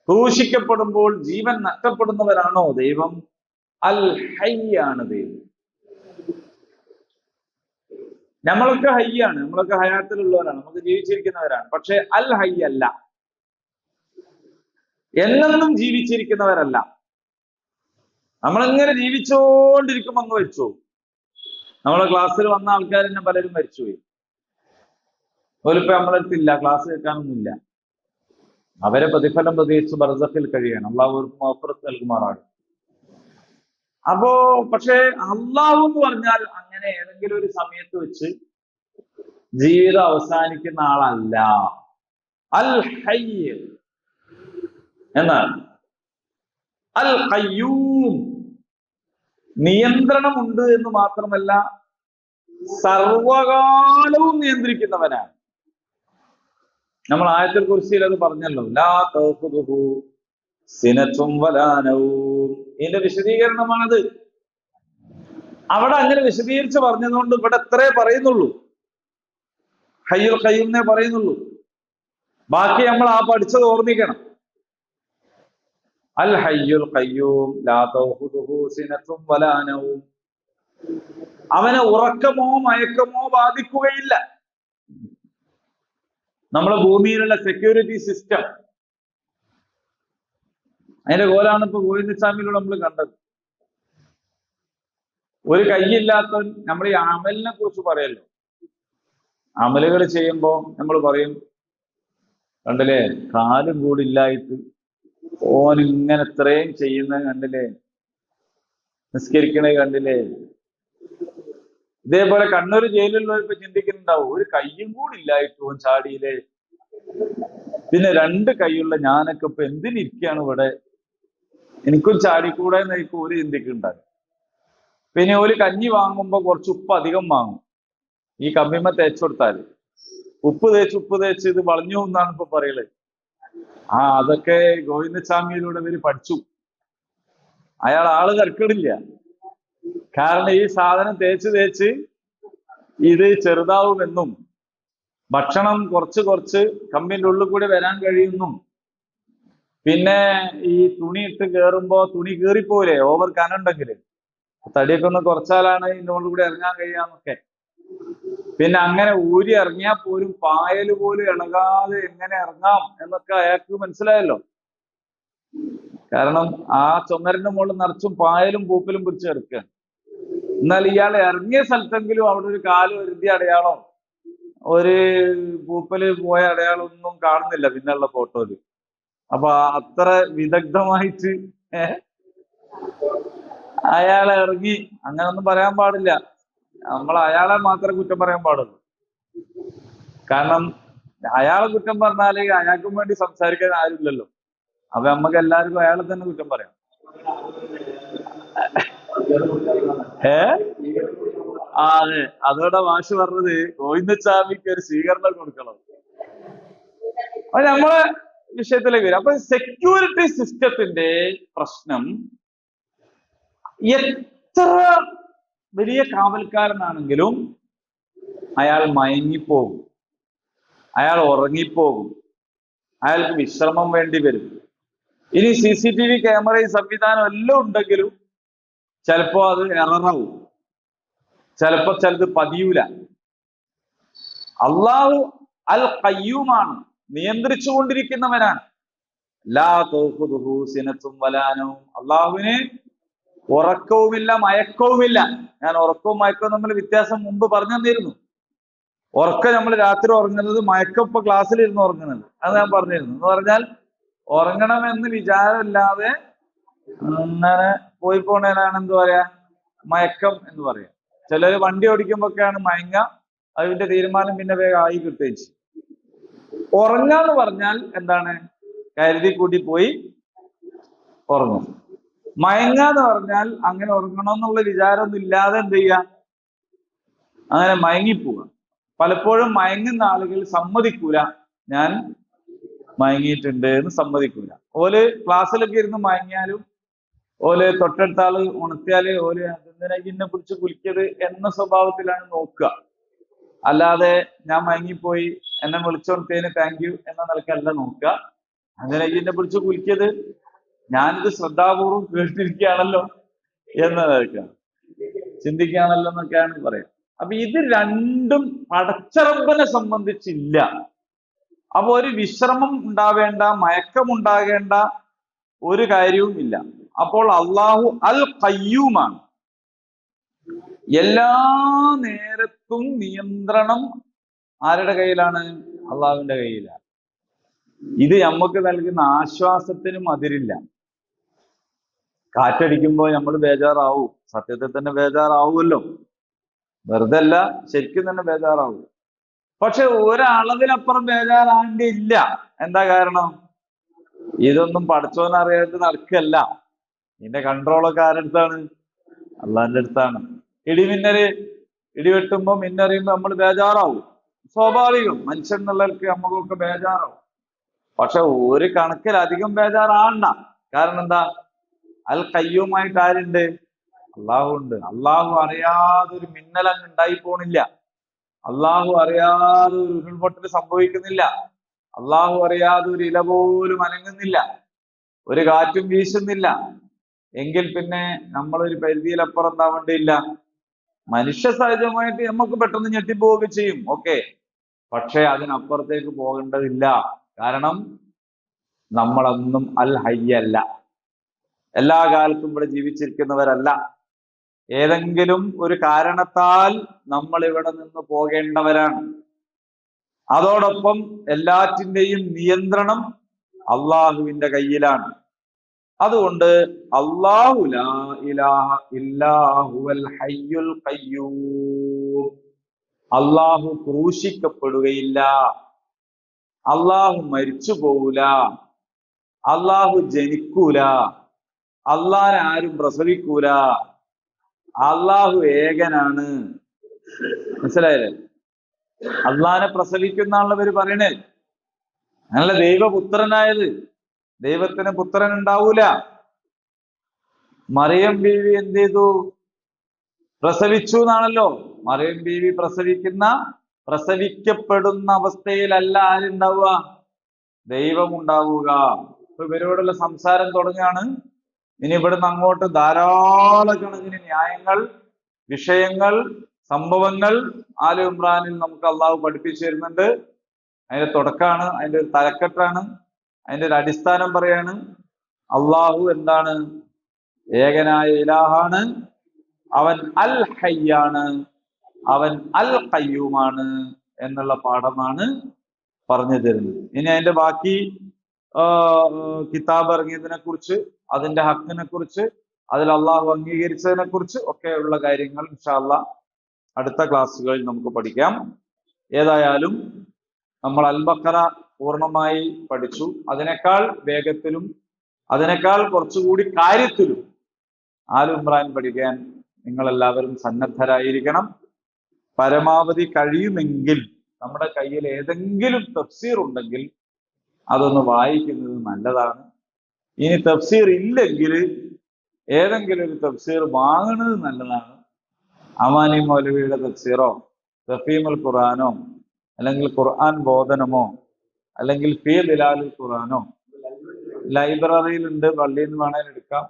ക്രൂശിക്കപ്പെടുമ്പോൾ ജീവൻ നഷ്ടപ്പെടുന്നവരാണോ ദൈവം? അൽ ഹയ്യാണ് ദൈവം. നമ്മളൊക്കെ ഹയ്യാണ്, നമ്മളൊക്കെ ഹയാത്തിലുള്ളവരാണ്, നമുക്ക് ജീവിച്ചിരിക്കുന്നവരാണ്. പക്ഷെ അൽ ഹയ്യ് അല്ല, എന്നെന്നും ജീവിച്ചിരിക്കുന്നവരല്ല. നമ്മളിങ്ങനെ ജീവിച്ചോണ്ടിരിക്കുമ്പോ അങ്ങ് മരിച്ചു. നമ്മളെ ക്ലാസ്സിൽ വന്ന ആൾക്കാർ തന്നെ പലരും മരിച്ചുപോയി. ഓലിപ്പോ നമ്മളടുത്തില്ല, ക്ലാസ് കേൾക്കാനൊന്നുമില്ല. അവരെ പ്രതിഫലം പ്രതീക്ഷിച്ച് ബർസഖിൽ കഴിയണം. അള്ളാഹു മഗ്ഫിറത്ത് നൽകുമാറാണ്. അപ്പോ പക്ഷെ അള്ളാഹു എന്ന് പറഞ്ഞാൽ അങ്ങനെ ഏതെങ്കിലും ഒരു സമയത്ത് വെച്ച് ജീവിതം അവസാനിക്കുന്ന ആളല്ല. അൽ ഹയ്യ് എന്നാണ്. അൽ ഖയ്യൂം, നിയന്ത്രണമുണ്ട് എന്ന് മാത്രമല്ല സർവകാലവും നിയന്ത്രിക്കുന്നവനാണ്. നമ്മൾ ആയത്തുൽ കുർസിയിൽ അത് പറഞ്ഞല്ലോ, ലാ തഖുദുഹു സിനത്തും വലാ നൗം. ഇതിന്റെ വിശദീകരണമാണത്. അവിടെ അങ്ങനെ വിശദീകരിച്ച് പറഞ്ഞതുകൊണ്ട് ഇവിടെ എത്രേ പറയുന്നുള്ളൂ, ഹയ്യുൽ ഖയ്യൂം എന്നേ പറയുന്നുള്ളൂ. ബാക്കി നമ്മൾ ആ പഠിച്ചത് ഓർമ്മിക്കണം. അൽ ഹയ്യുൽ ഖയ്യൂം ലാ തഖുദുഹു സിനത്തും വലാ നൗം. അവനെ ഉറക്കമോ മയക്കമോ ബാധിക്കുകയില്ല. നമ്മുടെ ഭൂമിയിലുള്ള സെക്യൂരിറ്റി സിസ്റ്റം, അതിന്റെ കോലാണ് ഇപ്പൊ ഗോവിന്ദസ്വാമിയിലൂടെ നമ്മൾ കണ്ടത്. ഒരു കൈയില്ലാത്തവൻ, നമ്മൾ ഈ അമലിനെ കുറിച്ച് പറയല്ലോ, അമലുകൾ ചെയ്യുമ്പോ നമ്മൾ പറയും കണ്ടില്ലേ, കാലും കൂടില്ലായിട്ട് ഓൻ ഇങ്ങനെ ഇത്രയും ചെയ്യുന്നത് കണ്ടില്ലേ, നിസ്കരിക്കണേ കണ്ടില്ലേ. ഇതേപോലെ കണ്ണൂർ ജയിലിലുള്ളവരിപ്പോ ചിന്തിക്കുന്നുണ്ടാവും, ഒരു കയ്യും കൂടി ഇല്ലായിട്ട് ഓൻ ചാടിയില്ലേ, പിന്നെ രണ്ട് കൈയുള്ള ഞാനൊക്കെ ഇപ്പൊ എന്തിനിരിക്കുകയാണ് ഇവിടെ, എനിക്കും ചാടിക്കൂടെ എന്നായിരിക്കും ഒരു ചിന്തിക്കുന്നുണ്ടാവും. പിന്നെ ഒരു കഞ്ഞി വാങ്ങുമ്പോ കുറച്ച് ഉപ്പ് അധികം വാങ്ങും, ഈ കമ്പിമ്മ തേച്ച് കൊടുത്താല്. ഉപ്പ് തേച്ച് ഇത് വളഞ്ഞു എന്നാണ് ഇപ്പൊ പറയുന്നത്. അതൊക്കെ ഗോവിന്ദസ്വാമിയിലൂടെ ഇവര് പഠിച്ചു. അയാൾ ആള് തിരക്കിടില്ല. കാരണം ഈ സാധനം തേച്ച് ഇത് ചെറുതാവുമെന്നും ഭക്ഷണം കുറച്ച് കമ്പിന്റെ ഉള്ളിൽ കൂടി വരാൻ കഴിയുന്നും, പിന്നെ ഈ തുണി ഇട്ട് കയറുമ്പോ തുണി കീറിപ്പോലെ ഓവർ കനുണ്ടെങ്കിൽ തടിയൊക്കെ ഒന്ന് കുറച്ചാലാണ് ഇതിന്റെ ഉള്ളിൽ കൂടി ഇറങ്ങാൻ കഴിയാന്നൊക്കെ. പിന്നെ അങ്ങനെ ഊരി ഇറങ്ങിയാൽ പോലും പായല് പോലും ഇളകാതെ എങ്ങനെ ഇറങ്ങാം എന്നൊക്കെ അയാൾക്ക് മനസ്സിലായല്ലോ. കാരണം ആ ചുമരിന്റെ മുകളിൽ നിറച്ചും പായലും പൂപ്പലും പിടിച്ച് കിടക്കുകയാണ്. എന്നാൽ ഇയാൾ ഇറങ്ങിയ സ്ഥലത്തെങ്കിലും അവിടെ ഒരു കാല് ഒരുതി അടയാളം, ഒരു പൂപ്പല് പോയ അടയാളം ഒന്നും കാണുന്നില്ല പിന്നെയുള്ള ഫോട്ടോയില്. അപ്പൊ അത്ര വിദഗ്ധമായിട്ട് അയാളെ ഇറങ്ങി. അങ്ങനൊന്നും പറയാൻ പാടില്ല. നമ്മൾ അയാളെ മാത്രമേ കുറ്റം പറയാൻ പാടുള്ളൂ. കാരണം അയാളെ കുറ്റം പറഞ്ഞാല് അയാൾക്കും വേണ്ടി സംസാരിക്കാൻ ആരുമില്ലല്ലോ. അപ്പൊ നമുക്ക് എല്ലാവർക്കും അയാളെ തന്നെ കുറ്റം പറയാം. അതെ, അതോടെ മാഷ് പറഞ്ഞത് ഗോവിന്ദസ്വാമിക്ക് ഒരു സ്വീകരണം കൊടുക്കണം. അപ്പൊ നമ്മളെ വിഷയത്തിലേക്ക് വരും. അപ്പൊ സെക്യൂരിറ്റി സിസ്റ്റത്തിന്റെ പ്രശ്നം, എത്ര വലിയ കാവൽക്കാരനാണെങ്കിലും അയാൾ മയങ്ങിപ്പോകും, അയാൾ ഉറങ്ങിപ്പോകും, അയാൾക്ക് വിശ്രമം വേണ്ടി വരും. ഇനി CCTV ക്യാമറയും സംവിധാനം എല്ലാം ഉണ്ടെങ്കിലും ചിലപ്പോ അത് എററാവും, ചിലപ്പോ ചിലത് പതിയൂല. അള്ളാഹു അൽ ഖയ്യൂമാണ്, നിയന്ത്രിച്ചുകൊണ്ടിരിക്കുന്നവനാണ്. ലാ തഖുദുഹു സിനത്തും വലാ നൗം. അള്ളാഹുവിന് ഉറക്കവുമില്ല മയക്കവുമില്ല. ഞാൻ ഉറക്കവും മയക്കവും തമ്മിൽ വ്യത്യാസം മുമ്പ് പറഞ്ഞു തന്നിരുന്നു. ഉറക്കം നമ്മൾ രാത്രി ഉറങ്ങുന്നത്, മയക്കം ഇപ്പൊ ക്ലാസ്സിലിരുന്ന് ഉറങ്ങുന്നത്, അത് ഞാൻ പറഞ്ഞിരുന്നു. എന്ന് പറഞ്ഞാൽ ഉറങ്ങണമെന്ന് വിചാരമില്ലാതെ അങ്ങനെ പോയി പോണേനാണ് എന്ത് പറയാ, മയക്കം എന്ന് പറയാം. ചിലര് വണ്ടി ഓടിക്കുമ്പോഴൊക്കെയാണ് മയങ്ങ, അതിന്റെ തീരുമാനം പിന്നെ വേഗം ആയി കിട്ടുകയും ചെയ്യും. ഉറങ്ങാന്ന് പറഞ്ഞാൽ എന്താണ്, കരുതി കൂട്ടി പോയി ഉറങ്ങും. മയങ്ങാന്ന് പറഞ്ഞാൽ അങ്ങനെ ഉറങ്ങണമെന്നുള്ള വിചാരമൊന്നും ഇല്ലാതെ എന്ത് ചെയ്യുക, അങ്ങനെ മയങ്ങിപ്പോവുക. പലപ്പോഴും മയങ്ങുന്ന ആളുകൾ സമ്മതിക്കൂല, ഞാൻ മയങ്ങിയിട്ടുണ്ട് എന്ന് സമ്മതിക്കൂല. ഓല് ക്ലാസ്സിലൊക്കെ ഇരുന്ന് മയങ്ങിയാലും ഓല് തൊട്ടടുത്ത ആള് ഉണർത്തിയാല് ഓല് അതിനെ പിടിച്ച് കുലിക്കത് എന്ന സ്വഭാവത്തിലാണ് നോക്കുക. അല്ലാതെ ഞാൻ മയങ്ങിപ്പോയി എന്നെ വിളിച്ചോണത്തേന് താങ്ക് യു എന്ന നിലക്കല്ല നോക്കുക. അതിനെ പിടിച്ച് കുലിക്കത് ഞാനിത് ശ്രദ്ധാപൂർവം കേട്ടിരിക്കുകയാണല്ലോ എന്നതൊക്കെ ചിന്തിക്കാണല്ലോ എന്നൊക്കെയാണ് പറയാം. അപ്പൊ ഇത് രണ്ടും പടച്ചറബനെ സംബന്ധിച്ചില്ല. അപ്പൊ ഒരു വിശ്രമം ഉണ്ടാവേണ്ട, മയക്കമുണ്ടാകേണ്ട ഒരു കാര്യവും ഇല്ല. അപ്പോൾ അള്ളാഹു അൽ ഖയ്യൂമാണ്. എല്ലാ നേരത്തും നിയന്ത്രണം ആരുടെ കയ്യിലാണ്? അള്ളാഹുവിന്റെ കയ്യിലാണ്. ഇത് നമുക്ക് നൽകുന്ന ആശ്വാസത്തിനും അതിരില്ല. കാറ്റടിക്കുമ്പോൾ നമ്മൾ ബേജാറാവും, സത്യത്തിൽ തന്നെ ബേജാറാവുമല്ലോ, വെറുതെ അല്ല, ശരിക്കും തന്നെ ബേജാറാവും. പക്ഷെ ഒരളവിലപ്പുറം ബേജാറാണ്ടില്ല. എന്താ കാരണം? ഇതൊന്നും പഠിച്ചോനറിയായിട്ട് നടക്കല്ല. ഇതിന്റെ കൺട്രോളൊക്കെ ആരുടെ അടുത്താണ്? അള്ളാഹിന്റെ അടുത്താണ്. ഇടിവെട്ടുമ്പോ മിന്നറിയുമ്പോ നമ്മൾ ബേജാറാവും, സ്വാഭാവികം. മനുഷ്യൻ എന്നുള്ളവർക്ക് നമുക്കൊക്കെ ബേജാറാവും. പക്ഷെ ഒരു കണക്കിലധികം ബേജാറാണ്ട. കാരണം എന്താ? അൽ ഖയ്യൂമായിട്ട് ആരുണ്ട്? അള്ളാഹു ഉണ്ട്. അള്ളാഹു അറിയാതെ ഒരു മിന്നലങ്ങ് ഉണ്ടായി പോണില്ല. അള്ളാഹു അറിയാതെ ഒരു ഉരുൾപൊട്ടൽ സംഭവിക്കുന്നില്ല. അള്ളാഹു അറിയാതെ ഒരു ഇല പോലും അനങ്ങുന്നില്ല, ഒരു കാറ്റും വീശുന്നില്ല. എങ്കിൽ പിന്നെ നമ്മളൊരു പരിധിയിലപ്പുറം എന്താവേണ്ടിയില്ല. മനുഷ്യ സഹജമായിട്ട് നമുക്ക് പെട്ടെന്ന് ഞെട്ടിപ്പോവുക ചെയ്യും, ഓക്കെ. പക്ഷെ അതിനപ്പുറത്തേക്ക് പോകേണ്ടതില്ല. കാരണം നമ്മളൊന്നും അൽ ഹയ്യല്ല, എല്ലാ കാലത്തും ഇവിടെ ജീവിച്ചിരിക്കുന്നവരല്ല. ഏതെങ്കിലും ഒരു കാരണത്താൽ നമ്മൾ ഇവിടെ നിന്ന് പോകേണ്ടവരാണ്. അതോടൊപ്പം എല്ലാറ്റിന്റെയും നിയന്ത്രണം അള്ളാഹുവിന്റെ കയ്യിലാണ്. അതുകൊണ്ട് അല്ലാഹു ലാ ഇലാഹ ഇല്ലാ ഹുവൽ ഹയ്യുൽ ഖയ്യൂം. അള്ളാഹു ക്രൂശിക്കപ്പെടുകയില്ല, അള്ളാഹു മരിച്ചു പോവൂല, അള്ളാഹു ജനിക്കൂല, അള്ളാഹിനെ ആരും പ്രസവിക്കൂല, അള്ളാഹു ഏകനാണ്. മനസ്സിലായില്ലേ? അള്ളാഹിനെ പ്രസവിക്കുന്നാണുള്ളവര് പറയണേ. അങ്ങനല്ല ദൈവപുത്രനായത്. ദൈവത്തിന് പുത്രൻ ഉണ്ടാവൂല. മറിയം ബീവി എന്ത് ചെയ്തു? പ്രസവിച്ചു എന്നാണല്ലോ. മറിയം ബീവി പ്രസവിക്കപ്പെടുന്ന അവസ്ഥയിലല്ല ആരുണ്ടാവുക? ദൈവം ഉണ്ടാവുക. ഇപ്പൊ ഇവരോടുള്ള സംസാരം തുടങ്ങുകയാണ്. ഇനി ഇവിടുന്ന് അങ്ങോട്ട് ധാരാളക്കണക്കിന് ന്യായങ്ങൾ, വിഷയങ്ങൾ, സംഭവങ്ങൾ ആലു ഇമ്രാനിൽ നമുക്ക് അള്ളാഹു പഠിപ്പിച്ചു തരുന്നുണ്ട്. അതിന്റെ തുടക്കമാണ്, അതിന്റെ ഒരു തലക്കെട്ടാണ്, അതിന്റെ ഒരു അടിസ്ഥാനം പറയാണ്. അള്ളാഹു എന്താണ്? ഏകനായ ഇലാഹാണ്. അവൻ അൽ ഹയ്യാണ്, അവൻ അൽ ഖയ്യൂമാണ് എന്നുള്ള പാഠമാണ് പറഞ്ഞു തരുന്നത്. ഇനി അതിന്റെ ബാക്കി കിതാബ് ഇറങ്ങിയതിനെ കുറിച്ച്, അതിന്റെ ഹക്കിനെ കുറിച്ച്, അതിൽ അള്ളാഹു അംഗീകരിച്ചതിനെ കുറിച്ച് ഒക്കെയുള്ള കാര്യങ്ങൾ ഇൻഷാ അല്ലാഹ് അടുത്ത ക്ലാസ്സുകളിൽ നമുക്ക് പഠിക്കാം. ഏതായാലും നമ്മൾ അൽ ബഖറ പൂർണ്ണമായി പഠിച്ചു. അതിനേക്കാൾ വേഗത്തിലും അതിനേക്കാൾ കുറച്ചുകൂടി കാര്യത്തിലും ആലു ഇമ്രാൻ പഠിക്കാൻ നിങ്ങളെല്ലാവരും സന്നദ്ധരായിരിക്കണം. പരമാവധി കഴിയുമെങ്കിൽ നമ്മുടെ കയ്യിൽ ഏതെങ്കിലും തഫ്സീർ ഉണ്ടെങ്കിൽ അതൊന്ന് വായിക്കുന്നത് നല്ലതാണ്. ഇനി തഫ്സീർ ഇല്ലെങ്കിൽ ഏതെങ്കിലും ഒരു തഫ്സീർ വാങ്ങുന്നത് നല്ലതാണ്. അമാനി മൗലവിയുടെ തഫ്സീറോ തഫീമുൽ ഖുർആനോ അല്ലെങ്കിൽ ഖുർആൻ ബോധനമോ അല്ലെങ്കിൽ ഫീ ദിലാലുൽ ഖുർആനോ ലൈബ്രറിയിലുണ്ട്, പള്ളിയിൽ നിന്ന് വേണേൽ എടുക്കാം,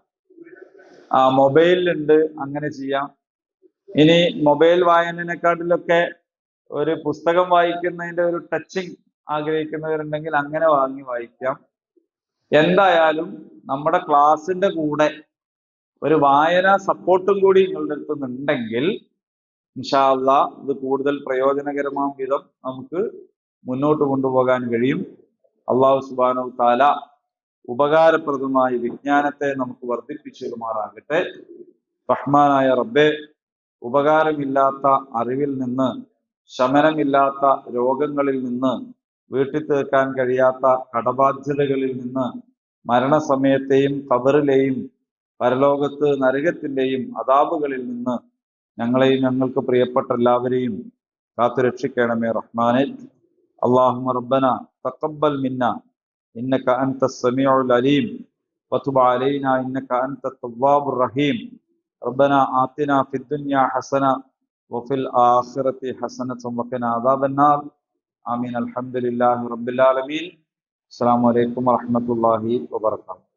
മൊബൈലിലുണ്ട്, അങ്ങനെ ചെയ്യാം. ഇനി മൊബൈൽ വായനയെക്കാട്ടിലൊക്കെ ഒരു പുസ്തകം വായിക്കുന്നതിന്റെ ഒരു ടച്ചിങ് ആഗ്രഹിക്കുന്നവരുണ്ടെങ്കിൽ അങ്ങനെ വാങ്ങി വായിക്കാം. എന്തായാലും നമ്മുടെ ക്ലാസ്സിന്റെ കൂടെ ഒരു വായന സപ്പോർട്ടും കൂടി നിങ്ങളുടെ അടുത്ത് നിന്നുണ്ടെങ്കിൽ ഇൻഷാ അല്ലാഹ് ഇത് കൂടുതൽ പ്രയോജനകരമാം വിധം നമുക്ക് മുന്നോട്ട് കൊണ്ടുപോകാൻ കഴിയും. അല്ലാഹു സുബ്ഹാനഹു തആല ഉപകാരപ്രദമായ വിജ്ഞാനത്തെ നമുക്ക് വർദ്ധിപ്പിച്ചു തരുമാറാകട്ടെ. റഹ്മാനായ റബ്ബേ, ഉപകാരമില്ലാത്ത അറിവിൽ നിന്ന്, ശമനമില്ലാത്ത രോഗങ്ങളിൽ നിന്ന്, വീട്ടിൽ തീർക്കാൻ കഴിയാത്ത കടബാധ്യതകളിൽ നിന്ന്, മരണസമയത്തെയും ഖബറിലെയും പരലോകത്ത് നരകത്തിന്റെയും അദാബുകളിൽ നിന്ന് ഞങ്ങളെയും ഞങ്ങൾക്ക് പ്രിയപ്പെട്ട എല്ലാവരെയും കാത്തുരക്ഷിക്കണമേ റഹ്മാനെ. اللهم ربنا تقبل منا إنك أنت السميع العليم وتب علينا إنك أنت التواب الرحيم. ربنا آتنا في الدنيا حسنة وفي الآخرة حسنة وقنا عذاب النار. آمين. الحمد لله رب العالمين. السلام عليكم ورحمة الله وبركاته.